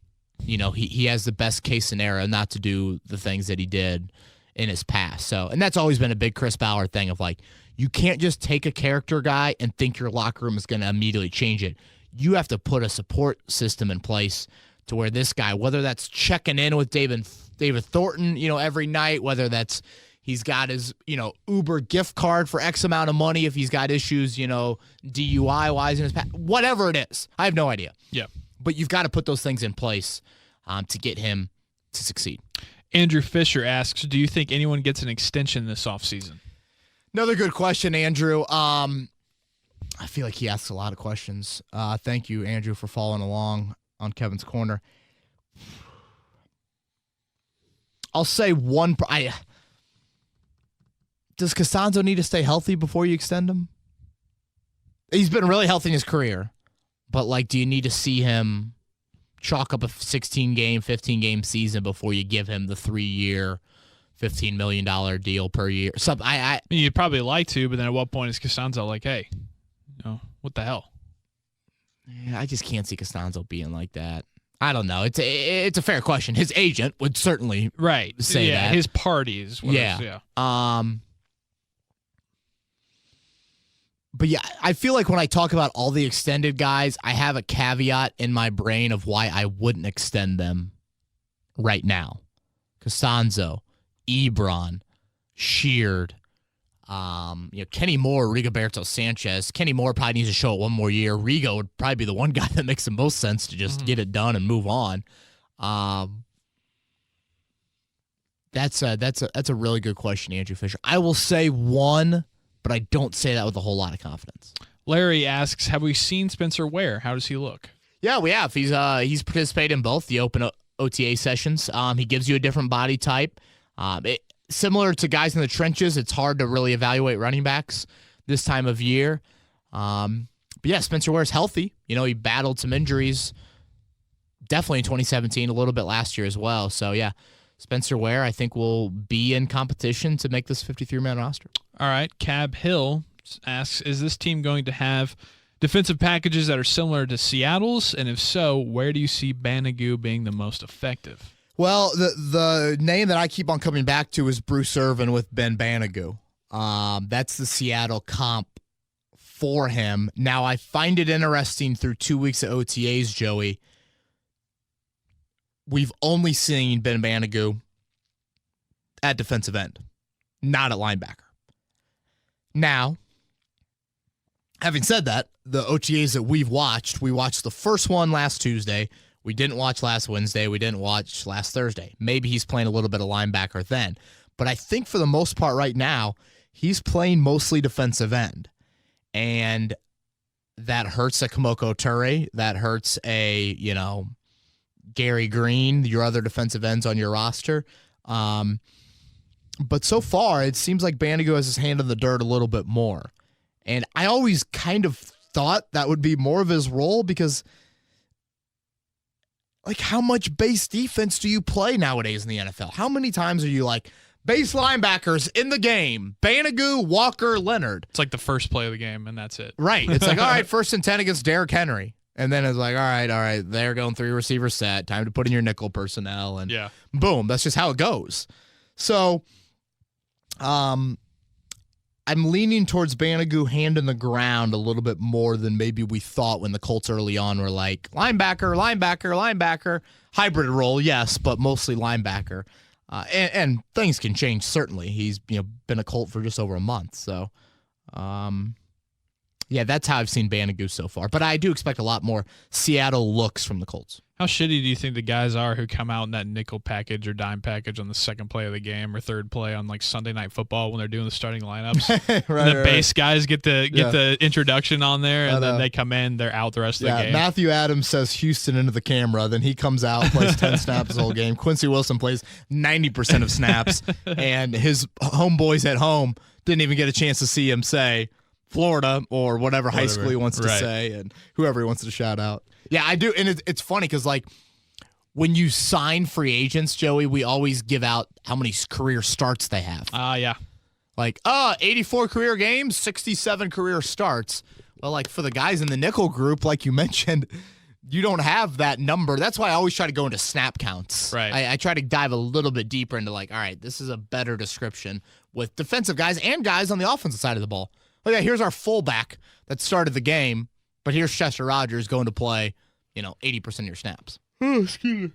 he has the best case scenario not to do the things that he did in his past. So, and that's always been a big Chris Ballard thing of you can't just take a character guy and think your locker room is going to immediately change it. You have to put a support system in place to where this guy, whether that's checking in with David Thornton, every night, whether that's he's got his, Uber gift card for X amount of money if he's got issues, DUI-wise in his past, whatever it is. I have no idea. Yeah. But you've got to put those things in place to get him to succeed. Andrew Fisher asks, do you think anyone gets an extension this offseason? Another good question, Andrew. I feel like he asks a lot of questions. Thank you, Andrew, for following along on Kevin's Corner. I'll say one. Does Costanzo need to stay healthy before you extend him? He's been really healthy in his career, but do you need to see him chalk up a 16-game, 15-game season before you give him the 3-year, $15 million deal per year? You'd probably like to, but then at what point is Costanzo like, hey, what the hell? Yeah, I just can't see Costanzo being like that. I don't know. It's a fair question. His agent would certainly say that. His parties. Yeah. But yeah, I feel like when I talk about all the extended guys, I have a caveat in my brain of why I wouldn't extend them right now. Costanzo, Ebron, Sheard, Kenny Moore, Rigoberto Sanchez. Kenny Moore probably needs to show it one more year. Rigo would probably be the one guy that makes the most sense to just get it done and move on. That's a really good question, Andrew Fisher. I will say one, but I don't say that with a whole lot of confidence. Larry asks, have we seen Spencer Ware? How does he look? Yeah, we have. He's participated in both the open OTA sessions. He gives you a different body type. Similar to guys in the trenches, it's hard to really evaluate running backs this time of year. But yeah, Spencer Ware's healthy. He battled some injuries definitely in 2017, a little bit last year as well. So yeah, Spencer Ware, I think, will be in competition to make this 53-man roster. All right. Cab Hill asks, is this team going to have defensive packages that are similar to Seattle's? And if so, where do you see Banagoo being the most effective? Well, the name that I keep on coming back to is Bruce Irvin with Ben Banagoo. That's the Seattle comp for him. Now, I find it interesting through 2 weeks of OTAs, Joey. We've only seen Ben Banagoo at defensive end, not at linebacker. Now, having said that, the OTAs that we watched the first one last Tuesday. We didn't watch last Wednesday. We didn't watch last Thursday. Maybe he's playing a little bit of linebacker then. But I think for the most part right now, he's playing mostly defensive end. And that hurts a Kamoko Ture. That hurts a, Gary Green, your other defensive ends on your roster. But so far, it seems like Banagoo has his hand in the dirt a little bit more. And I always kind of thought that would be more of his role because how much base defense do you play nowadays in the NFL? How many times are you base linebackers in the game? Banagoo, Walker, Leonard. It's like the first play of the game, and that's it. Right. It's all right, 1st and 10 against Derrick Henry. And then it's all right, they're going 3 receiver set. Time to put in your nickel personnel. And boom, that's just how it goes. So I'm leaning towards Banagoo hand in the ground a little bit more than maybe we thought when the Colts early on were linebacker, hybrid role, yes, but mostly linebacker. And things can change, certainly. He's been a Colt for just over a month. So, yeah, that's how I've seen Banagoo so far. But I do expect a lot more Seattle looks from the Colts. How shitty do you think the guys are who come out in that nickel package or dime package on the second play of the game or third play on Sunday Night Football when they're doing the starting lineups? The base guys get the introduction on there, and then they come in, they're out the rest of the game. Matthew Adams says Houston into the camera, then he comes out, plays 10 snaps the whole game. Quincy Wilson plays 90% of snaps, and his homeboys at home didn't even get a chance to see him say Florida or whatever high school he wants to say, and whoever he wants to shout out. Yeah, I do, and it's funny because when you sign free agents, Joey, we always give out how many career starts they have. Yeah. 84 career games, 67 career starts. Well, for the guys in the nickel group, like you mentioned, you don't have that number. That's why I always try to go into snap counts. Right. I try to dive a little bit deeper into all right, this is a better description with defensive guys and guys on the offensive side of the ball. Here's our fullback that started the game. But here's Chester Rogers going to play, 80% of your snaps. Excuse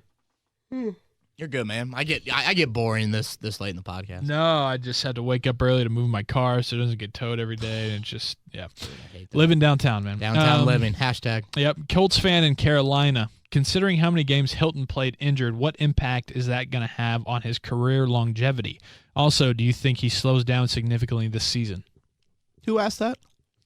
me. You're good, man. I get boring this late in the podcast. No, I just had to wake up early to move my car so it doesn't get towed every day. And it's just, living downtown, man. Downtown living. Hashtag. Yep. Colts fan in Carolina. Considering how many games Hilton played injured, what impact is that going to have on his career longevity? Also, do you think he slows down significantly this season? Who asked that?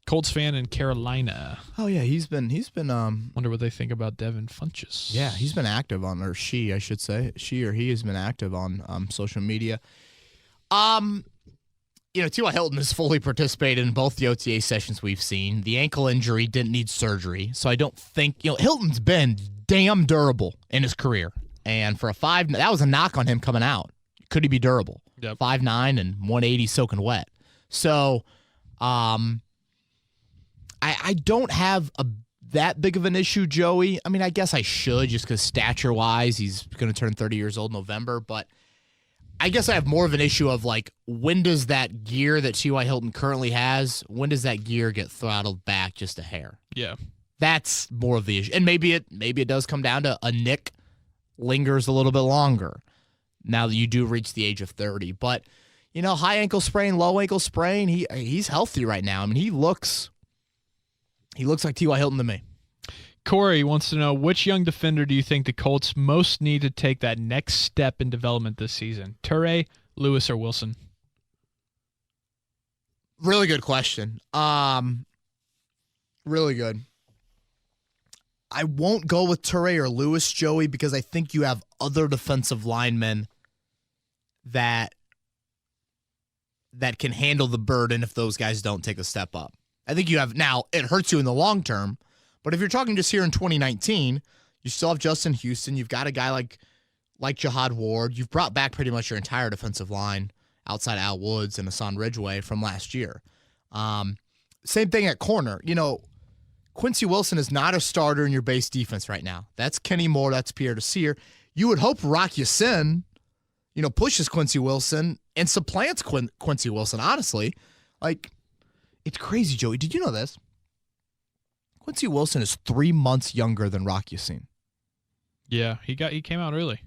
Colts fan in Carolina. Oh yeah, he's been Wonder what they think about Devin Funchess. Yeah, he's been active on, or she, I should say. She or he has been active on social media. T.Y. Hilton has fully participated in both the OTA sessions we've seen. The ankle injury didn't need surgery, so I don't think, Hilton's been damn durable in his career. And for that was a knock on him coming out. Could he be durable? Yep. 5'9" and 180 soaking wet. So, I don't have that big of an issue, Joey. I mean, I guess I should just because stature-wise, he's going to turn 30 years old in November. But I guess I have more of an issue of, when does that gear that T.Y. Hilton currently has, when does that gear get throttled back just a hair? Yeah. That's more of the issue. And maybe it does come down to a nick lingers a little bit longer now that you do reach the age of 30. But, high ankle sprain, low ankle sprain, he's healthy right now. I mean, he looks like T.Y. Hilton to me. Corey wants to know, which young defender do you think the Colts most need to take that next step in development this season? Turay, Lewis, or Wilson? Really good question. Really good. I won't go with Turay or Lewis, Joey, because I think you have other defensive linemen that can handle the burden if those guys don't take a step up. I think you have, now, it hurts you in the long term, but if you're talking just here in 2019, you still have Justin Houston. You've got a guy like Jihad Ward. You've brought back pretty much your entire defensive line outside Al Woods and Hassan Ridgeway from last year. Same thing at corner. Quincy Wilson is not a starter in your base defense right now. That's Kenny Moore. That's Pierre Desir. You would hope Rock Ya-Sin, pushes Quincy Wilson and supplants Quincy Wilson, honestly. It's crazy, Joey. Did you know this? Quincy Wilson is 3 months younger than Rock Ya-Sin. Yeah, he came out early.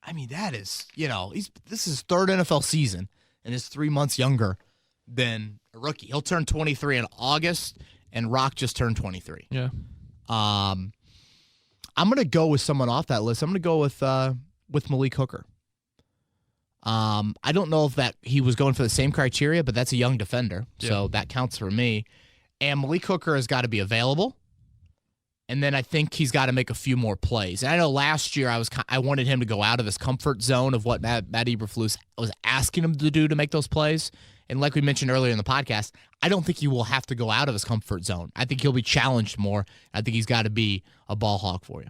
I mean, that is, this is his third NFL season and is 3 months younger than a rookie. He'll turn 23 in August, and Rock just turned 23. Yeah. I'm going to go with someone off that list. I'm going to go with Malik Hooker. I don't know if that he was going for the same criteria, but that's a young defender, so that counts for me. And Malik Hooker has got to be available, and then I think he's got to make a few more plays. And I know last year I wanted him to go out of his comfort zone of what Matt Eberflus was asking him to do to make those plays. And like we mentioned earlier in the podcast, I don't think he will have to go out of his comfort zone. I think he'll be challenged more. I think he's got to be a ball hawk for you.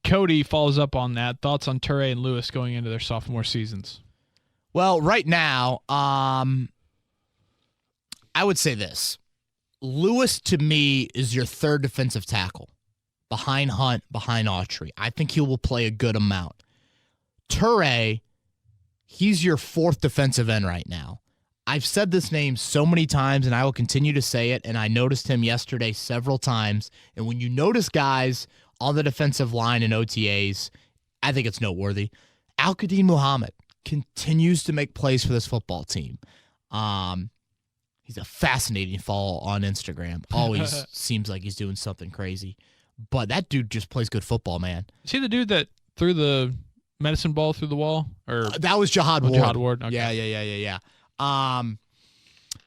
Cody follows up on that. Thoughts on Turay and Lewis going into their sophomore seasons? Well, right now, I would say this. Lewis, to me, is your third defensive tackle. Behind Hunt, behind Autry. I think he will play a good amount. Turay, he's your fourth defensive end right now. I've said this name so many times, and I will continue to say it, and I noticed him yesterday several times. And when you notice guys on the defensive line in OTAs, I think it's noteworthy. Al-Qadim Muhammad continues to make plays for this football team. He's a fascinating follow on Instagram. Always seems like he's doing something crazy. But that dude just plays good football, man. Is he the dude that threw the medicine ball through the wall? Or that was Jihad Ward. Jihad Ward. Okay. Yeah.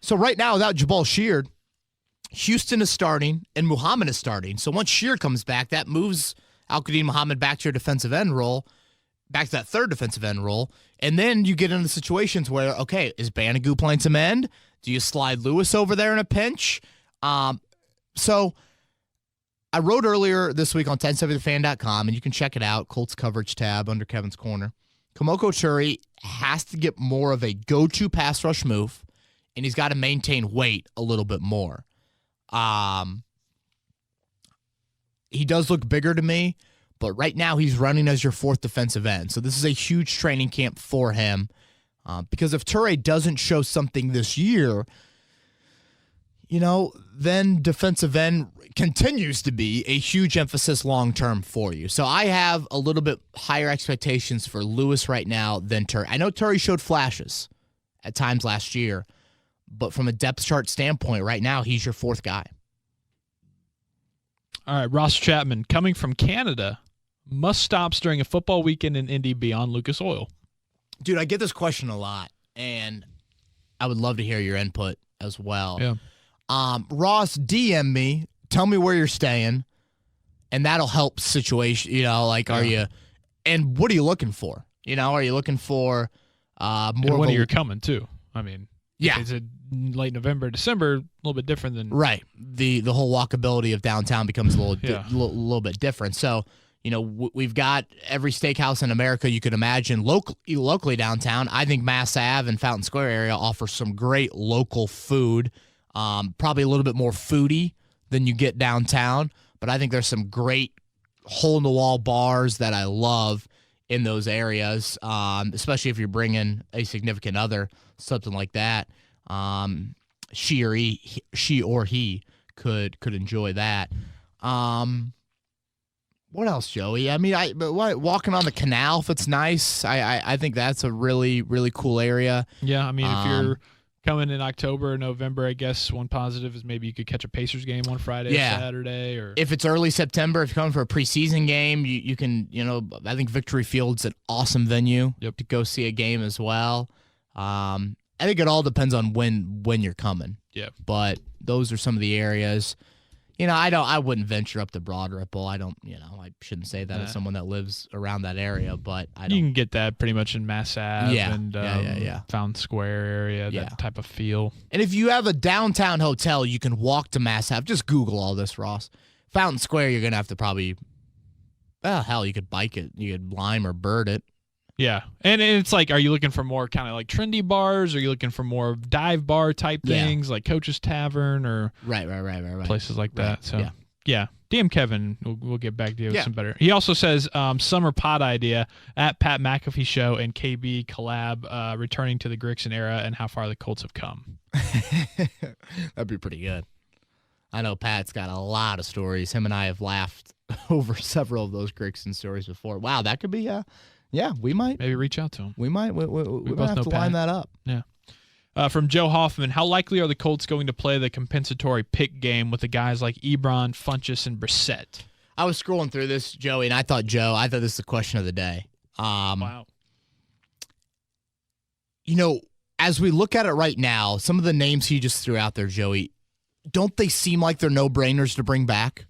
So right now, without Jabal Sheard, Houston is starting and Muhammad is starting. So once Sheard comes back, that moves Al-Qadim Muhammad back to your defensive end role, back to that third defensive end role. And then you get into situations where, okay, is Banagoo playing some end? Do you slide Lewis over there in a pinch? So I wrote earlier this week on 1070thefan.com, and you can check it out, Colts coverage tab under Kevin's Corner. Kamoko Turay has to get more of a go-to pass rush move, and he's got to maintain weight a little bit more. He does look bigger to me, but right now he's running as your fourth defensive end. So this is a huge training camp for him. Because if Turay doesn't show something this year, then defensive end continues to be a huge emphasis long-term for you. So I have a little bit higher expectations for Lewis right now than Turay. I know Turay showed flashes at times last year, but from a depth chart standpoint, right now he's your fourth guy. All right, Ross Chapman, coming from Canada, must-stops during a football weekend in Indy beyond Lucas Oil. Dude, I get this question a lot, and I would love to hear your input as well. Yeah. Ross, DM me. Tell me where you're staying, and that'll help situation. Are you, and what are you looking for? Are you looking for more? And when you're coming too? I mean, yeah, is it late November, December? A little bit different than right. The whole walkability of downtown becomes a little bit different. So we've got every steakhouse in America you could imagine locally downtown. I think Mass Ave and Fountain Square area offer some great local food. Probably a little bit more foodie than you get downtown, but I think there's some great hole-in-the-wall bars that I love in those areas, especially if you're bringing a significant other, something like that. She or he could enjoy that. What else, Joey? I mean, walking on the canal if it's nice. I think that's a really, really cool area. Yeah, I mean, if you're coming in October or November, I guess one positive is maybe you could catch a Pacers game on Friday or Saturday. Or if it's early September, if you're coming for a preseason game, you can, I think Victory Field's an awesome venue to go see a game as well. I think it all depends on when you're coming. Yeah. But those are some of the areas. I wouldn't venture up to Broad Ripple. I don't, I shouldn't say that as someone that lives around that area, but you can get that pretty much in Mass Ave and Fountain Square area, that type of feel. And if you have a downtown hotel, you can walk to Mass Ave. Just Google all this, Ross. Fountain Square, you're going to have to probably, you could bike it. You could Lime or Bird it. Yeah. And it's like, are you looking for more kind of like trendy bars? Or are you looking for more dive bar type things like Coach's Tavern or right. places like that? So, yeah. DM Kevin, we'll get back to you with some better. He also says summer pod idea at Pat McAfee Show and KB collab returning to the Grixon era and how far the Colts have come. That'd be pretty good. I know Pat's got a lot of stories. Him and I have laughed over several of those Grixon stories before. Wow, that could be yeah, we might. Maybe reach out to him. We might. We might have to line that up. Yeah. From Joe Hoffman, how likely are the Colts going to play the compensatory pick game with the guys like Ebron, Funchess, and Brissett? I was scrolling through this, Joey, and I thought this is the question of the day. Wow. As we look at it right now, some of the names he just threw out there, Joey, don't they seem like they're no-brainers to bring back?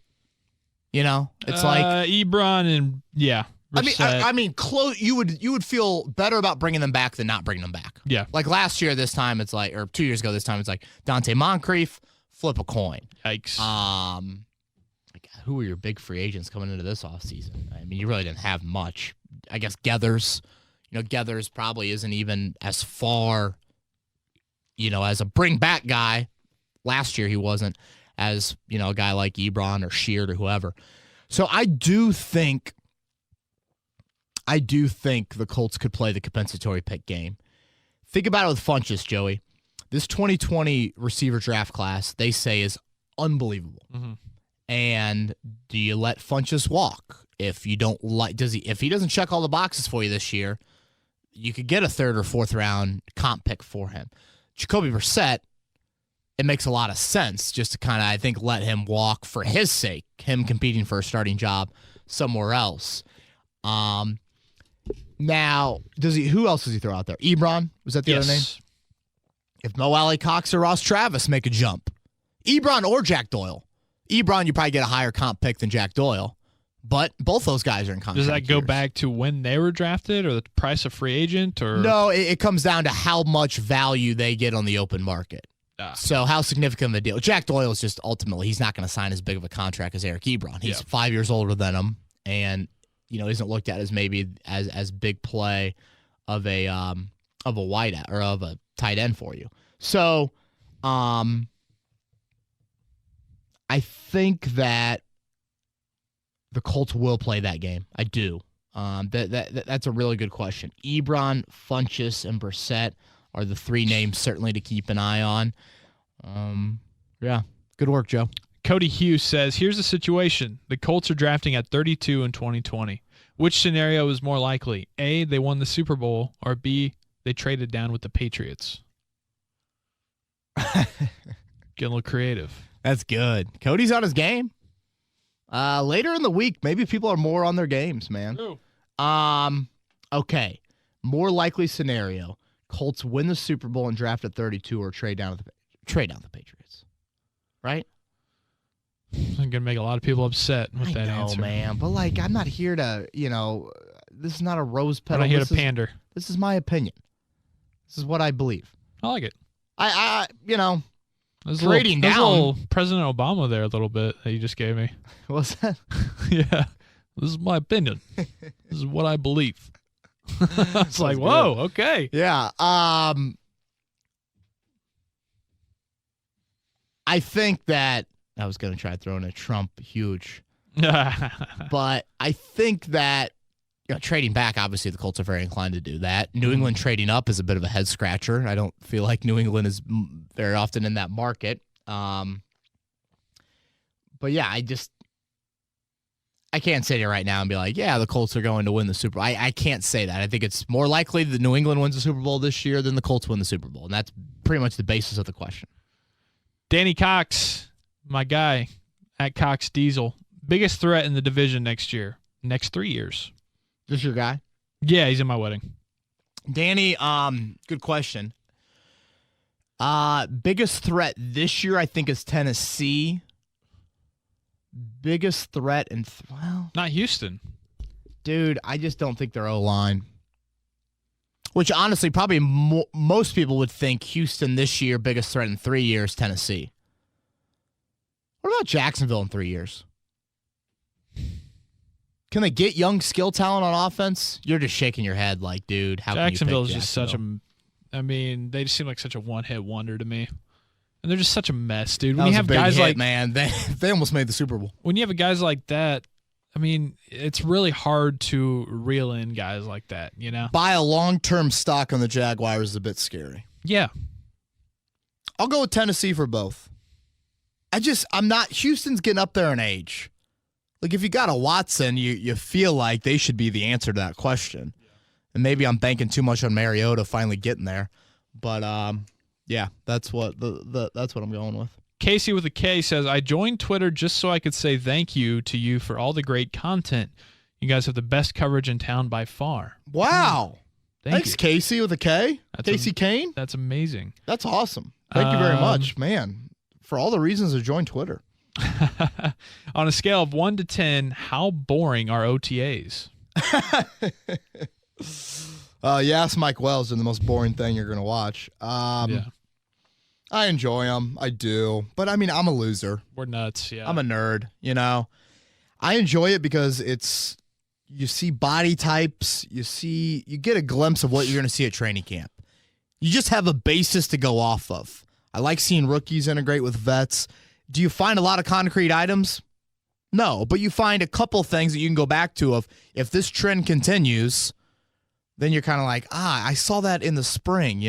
It's like Ebron and close. You would feel better about bringing them back than not bringing them back. Yeah. Like last year, this time it's like, or 2 years ago, this time it's like Dante Moncrief, flip a coin. Yikes. Who were your big free agents coming into this offseason? I mean, you really didn't have much. I guess Geathers. Geathers probably isn't even as far, as a bring back guy. Last year he wasn't as, a guy like Ebron or Sheard or whoever. So I do think the Colts could play the compensatory pick game. Think about it with Funchess, Joey. This 2020 receiver draft class, they say, is unbelievable. Mm-hmm. And do you let Funchess walk? If you don't if he doesn't check all the boxes for you this year, you could get a third or fourth round comp pick for him. Jacoby Brissett, it makes a lot of sense just to kind of, I think, let him walk for his sake, him competing for a starting job somewhere else. Now, who else does he throw out there? Ebron? Was that the other name? If Mo Alley Cox or Ross Travis make a jump. Ebron or Jack Doyle. Ebron, you probably get a higher comp pick than Jack Doyle, but both those guys are in contract. Does that go years. back to when they were drafted or the price of free agent? Or no, it comes down to how much value they get on the open market. So how significant of a deal? Jack Doyle is just ultimately, he's not going to sign as big of a contract as Eric Ebron. He's 5 years older than him, and isn't looked at as maybe as big play of a wide or of a tight end for you. So, I think that the Colts will play that game. I do. That's a really good question. Ebron, Funchess, and Brissett are the three names certainly to keep an eye on. Good work, Joe. Cody Hughes says, here's the situation. The Colts are drafting at 32 in 2020. Which scenario is more likely? A, they won the Super Bowl, or B, they traded down with the Patriots? Getting a little creative. That's good. Cody's on his game. Later in the week, maybe people are more on their games, man. Ooh. Okay. More likely scenario. Colts win the Super Bowl and draft at 32 or trade down with the Patriots. right? I'm going to make a lot of people upset with that answer. Man, but like, I'm not here to, this is not a rose I'm petal. not here to pander. This is my opinion. This is what I believe. I like it. There's trading down. There's a little President Obama there a little bit that you just gave me. What's that? Yeah. This is my opinion. This is what I believe. It's like, whoa, okay. Yeah. I think that I was going to try throwing a Trump huge, but I think that trading back, obviously the Colts are very inclined to do that. New England trading up is a bit of a head scratcher. I don't feel like New England is very often in that market. But yeah, I can't sit here right now and be like, yeah, the Colts are going to win the Super Bowl. I can't say that. I think it's more likely that New England wins the Super Bowl this year than the Colts win the Super Bowl. And that's pretty much the basis of the question. Danny Cox, my guy at Cox Diesel, biggest threat in the division next year, next 3 years. Just your guy? Yeah, he's in my wedding. Danny, good question. Biggest threat this year, I think, is Tennessee. Biggest threat not Houston. Dude, I just don't think their O-line. Which, honestly, probably most people would think Houston this year, biggest threat in 3 years, Tennessee. What about Jacksonville in 3 years? Can they get young skill talent on offense? You're just shaking your head like, dude, how Jacksonville can you pick is just such they just seem like such a one-hit wonder to me. And they're just such a mess, dude. When you have guys like, man, they almost made the Super Bowl. When you have guys like that, I mean, it's really hard to reel in guys like that, Buy a long-term stock on the Jaguars is a bit scary. Yeah. I'll go with Tennessee for both. Houston's getting up there in age. Like, if you got a Watson, you feel like they should be the answer to that question. Yeah. And maybe I'm banking too much on Mariota finally getting there. But, yeah, that's what that's what I'm going with. Casey with a K says, I joined Twitter just so I could say thank you to you for all the great content. You guys have the best coverage in town by far. Wow. Thanks, you. Casey with a K. Casey Cain. That's amazing. That's awesome. Thank you very much, man, for all the reasons to join Twitter. On a scale of 1 to 10, how boring are OTAs? You ask Mike Wells, and the most boring thing you're going to watch. Yeah. I enjoy them. I do. But, I mean, I'm a loser. We're nuts, yeah. I'm a nerd, I enjoy it because you see body types. You get a glimpse of what you're going to see at training camp. You just have a basis to go off of. I like seeing rookies integrate with vets. Do you find a lot of concrete items? No, but you find a couple things that you can go back to of if this trend continues, then you're kind of like, I saw that in the spring,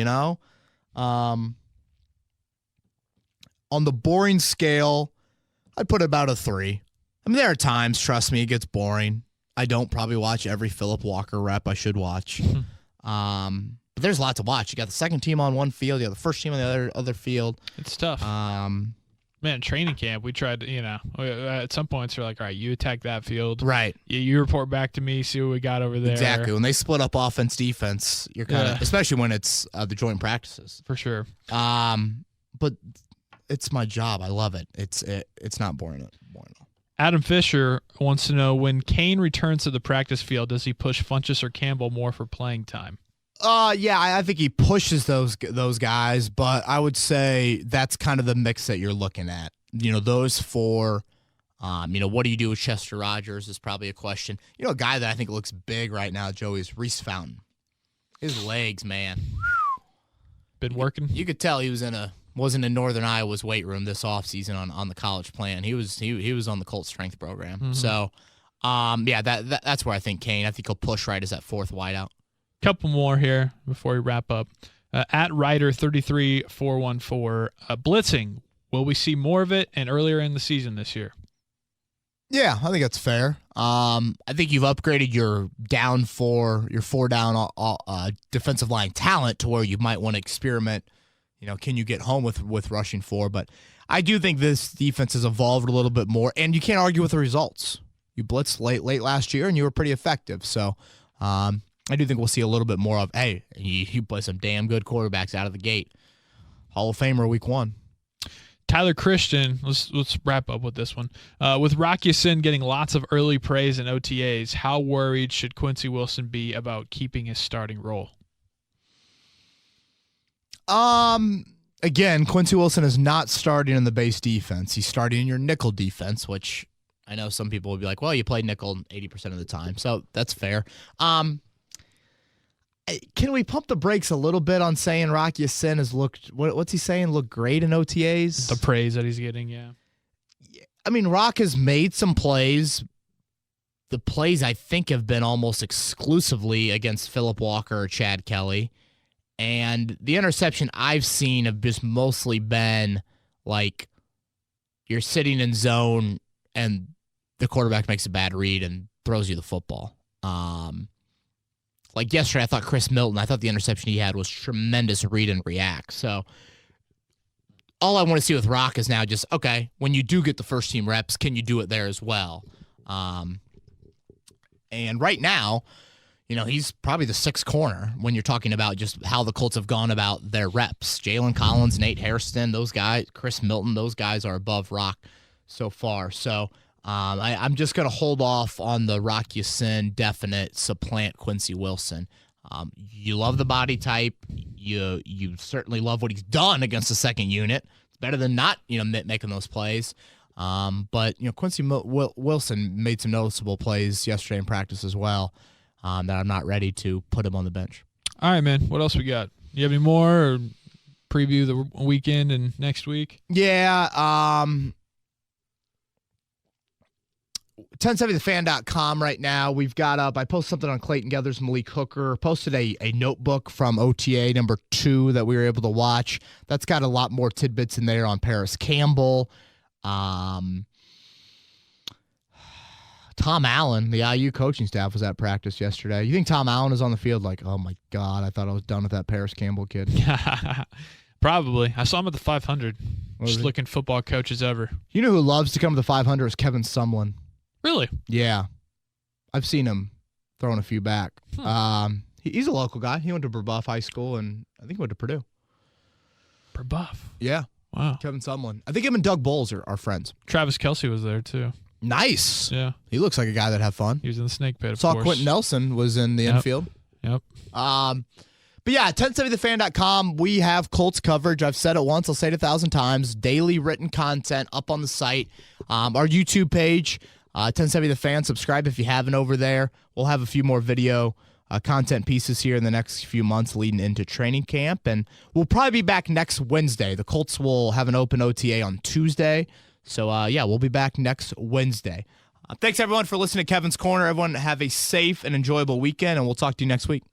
On the boring scale, I'd put about a 3. I mean, there are times, trust me, it gets boring. I don't probably watch every Phillip Walker rep I should watch. But there's a lot to watch. You got the second team on one field, you got the first team on the other field. It's tough. Man, training camp, we tried to, at some points, we're like, all right, you attack that field. Right. You report back to me, see what we got over there. Exactly. When they split up offense, defense, you're kind of, especially when it's the joint practices. For sure. But it's my job. I love it. It's not boring at all. Adam Fisher wants to know, when Cain returns to the practice field, does he push Funchess or Campbell more for playing time? Yeah, I think he pushes those guys, but I would say that's kind of the mix that you're looking at. Those four. What do you do with Chester Rogers is probably a question. A guy that I think looks big right now, Joey, is Reese Fountain. His legs, man. Been working. You could tell he wasn't in Northern Iowa's weight room this offseason on the college plan. He was on the Colts strength program. Mm-hmm. So, that's where I think Cain. I think he'll push right as that fourth wideout. Couple more here before we wrap up. At Ryder33414, blitzing. Will we see more of it and earlier in the season this year? Yeah, I think that's fair. I think you've upgraded your four down defensive line talent to where you might want to experiment. Can you get home with rushing four? But I do think this defense has evolved a little bit more, and you can't argue with the results. You blitzed late last year, and you were pretty effective. So I do think we'll see a little bit more of, hey, you play some damn good quarterbacks out of the gate. Hall of Famer week 1. Tyler Christian, let's wrap up with this one. With Rock Ya-Sin getting lots of early praise in OTAs, how worried should Quincy Wilson be about keeping his starting role? Again, Quincy Wilson is not starting in the base defense. He's starting in your nickel defense, which I know some people will be like, well, you play nickel 80% of the time, so that's fair. Can we pump the brakes a little bit on saying Rock Ya-Sin has looked, what's he saying, look great in OTAs? The praise that he's getting, yeah. I mean, Rock has made some plays. The plays, I think, have been almost exclusively against Phillip Walker or Chad Kelly. And the interception I've seen have just mostly been like you're sitting in zone and the quarterback makes a bad read and throws you the football. Like yesterday, I thought Chris Milton, I thought the interception he had was tremendous read and react. So all I want to see with Rock is now just, okay, when you do get the first team reps, can you do it there as well? And right now, you know, he's probably the sixth corner when you're talking about just how the Colts have gone about their reps. Jalen Collins, Nate Hairston, those guys, Chris Milton, those guys are above Rock so far. So I'm just going to hold off on the Rock Ya-Sin definite supplant Quincy Wilson. You love the body type. You certainly love what he's done against the second unit. It's better than not, making those plays. But Quincy Wilson made some noticeable plays yesterday in practice as well. That I'm not ready to put him on the bench. All right, man. What else we got? You have any more? Or preview the weekend and next week? Yeah. 1070thefan.com right now. We've got up. I posted something on Clayton Geathers, Malik Hooker. Posted a notebook from OTA number 2 that we were able to watch. That's got a lot more tidbits in there on Paris Campbell. Tom Allen, the IU coaching staff, was at practice yesterday. You think Tom Allen is on the field like, oh, my God, I thought I was done with that Paris Campbell kid? Probably. I saw him at the 500. Just looking football coaches ever. You know who loves to come to the 500 is Kevin Sumlin. Really? Yeah. I've seen him throwing a few back. He's a local guy. He went to Brebeuf High School, and I think he went to Purdue. Brebeuf? Yeah. Wow. Kevin Sumlin. I think him and Doug Bowles are friends. Travis Kelce was there, too. Nice. Yeah. He looks like a guy that had fun. He was in the snake pit, of course. Saw Quentin Nelson was in the infield. Yep. But yeah, 1070thefan.com, we have Colts coverage. I've said it once, I'll say it 1,000 times. Daily written content up on the site. Our YouTube page, 1070 The Fan. Subscribe if you haven't over there. We'll have a few more video content pieces here in the next few months leading into training camp. And we'll probably be back next Wednesday. The Colts will have an open OTA on Tuesday. So, we'll be back next Wednesday. Thanks, everyone, for listening to Kevin's Corner. Everyone have a safe and enjoyable weekend, and we'll talk to you next week.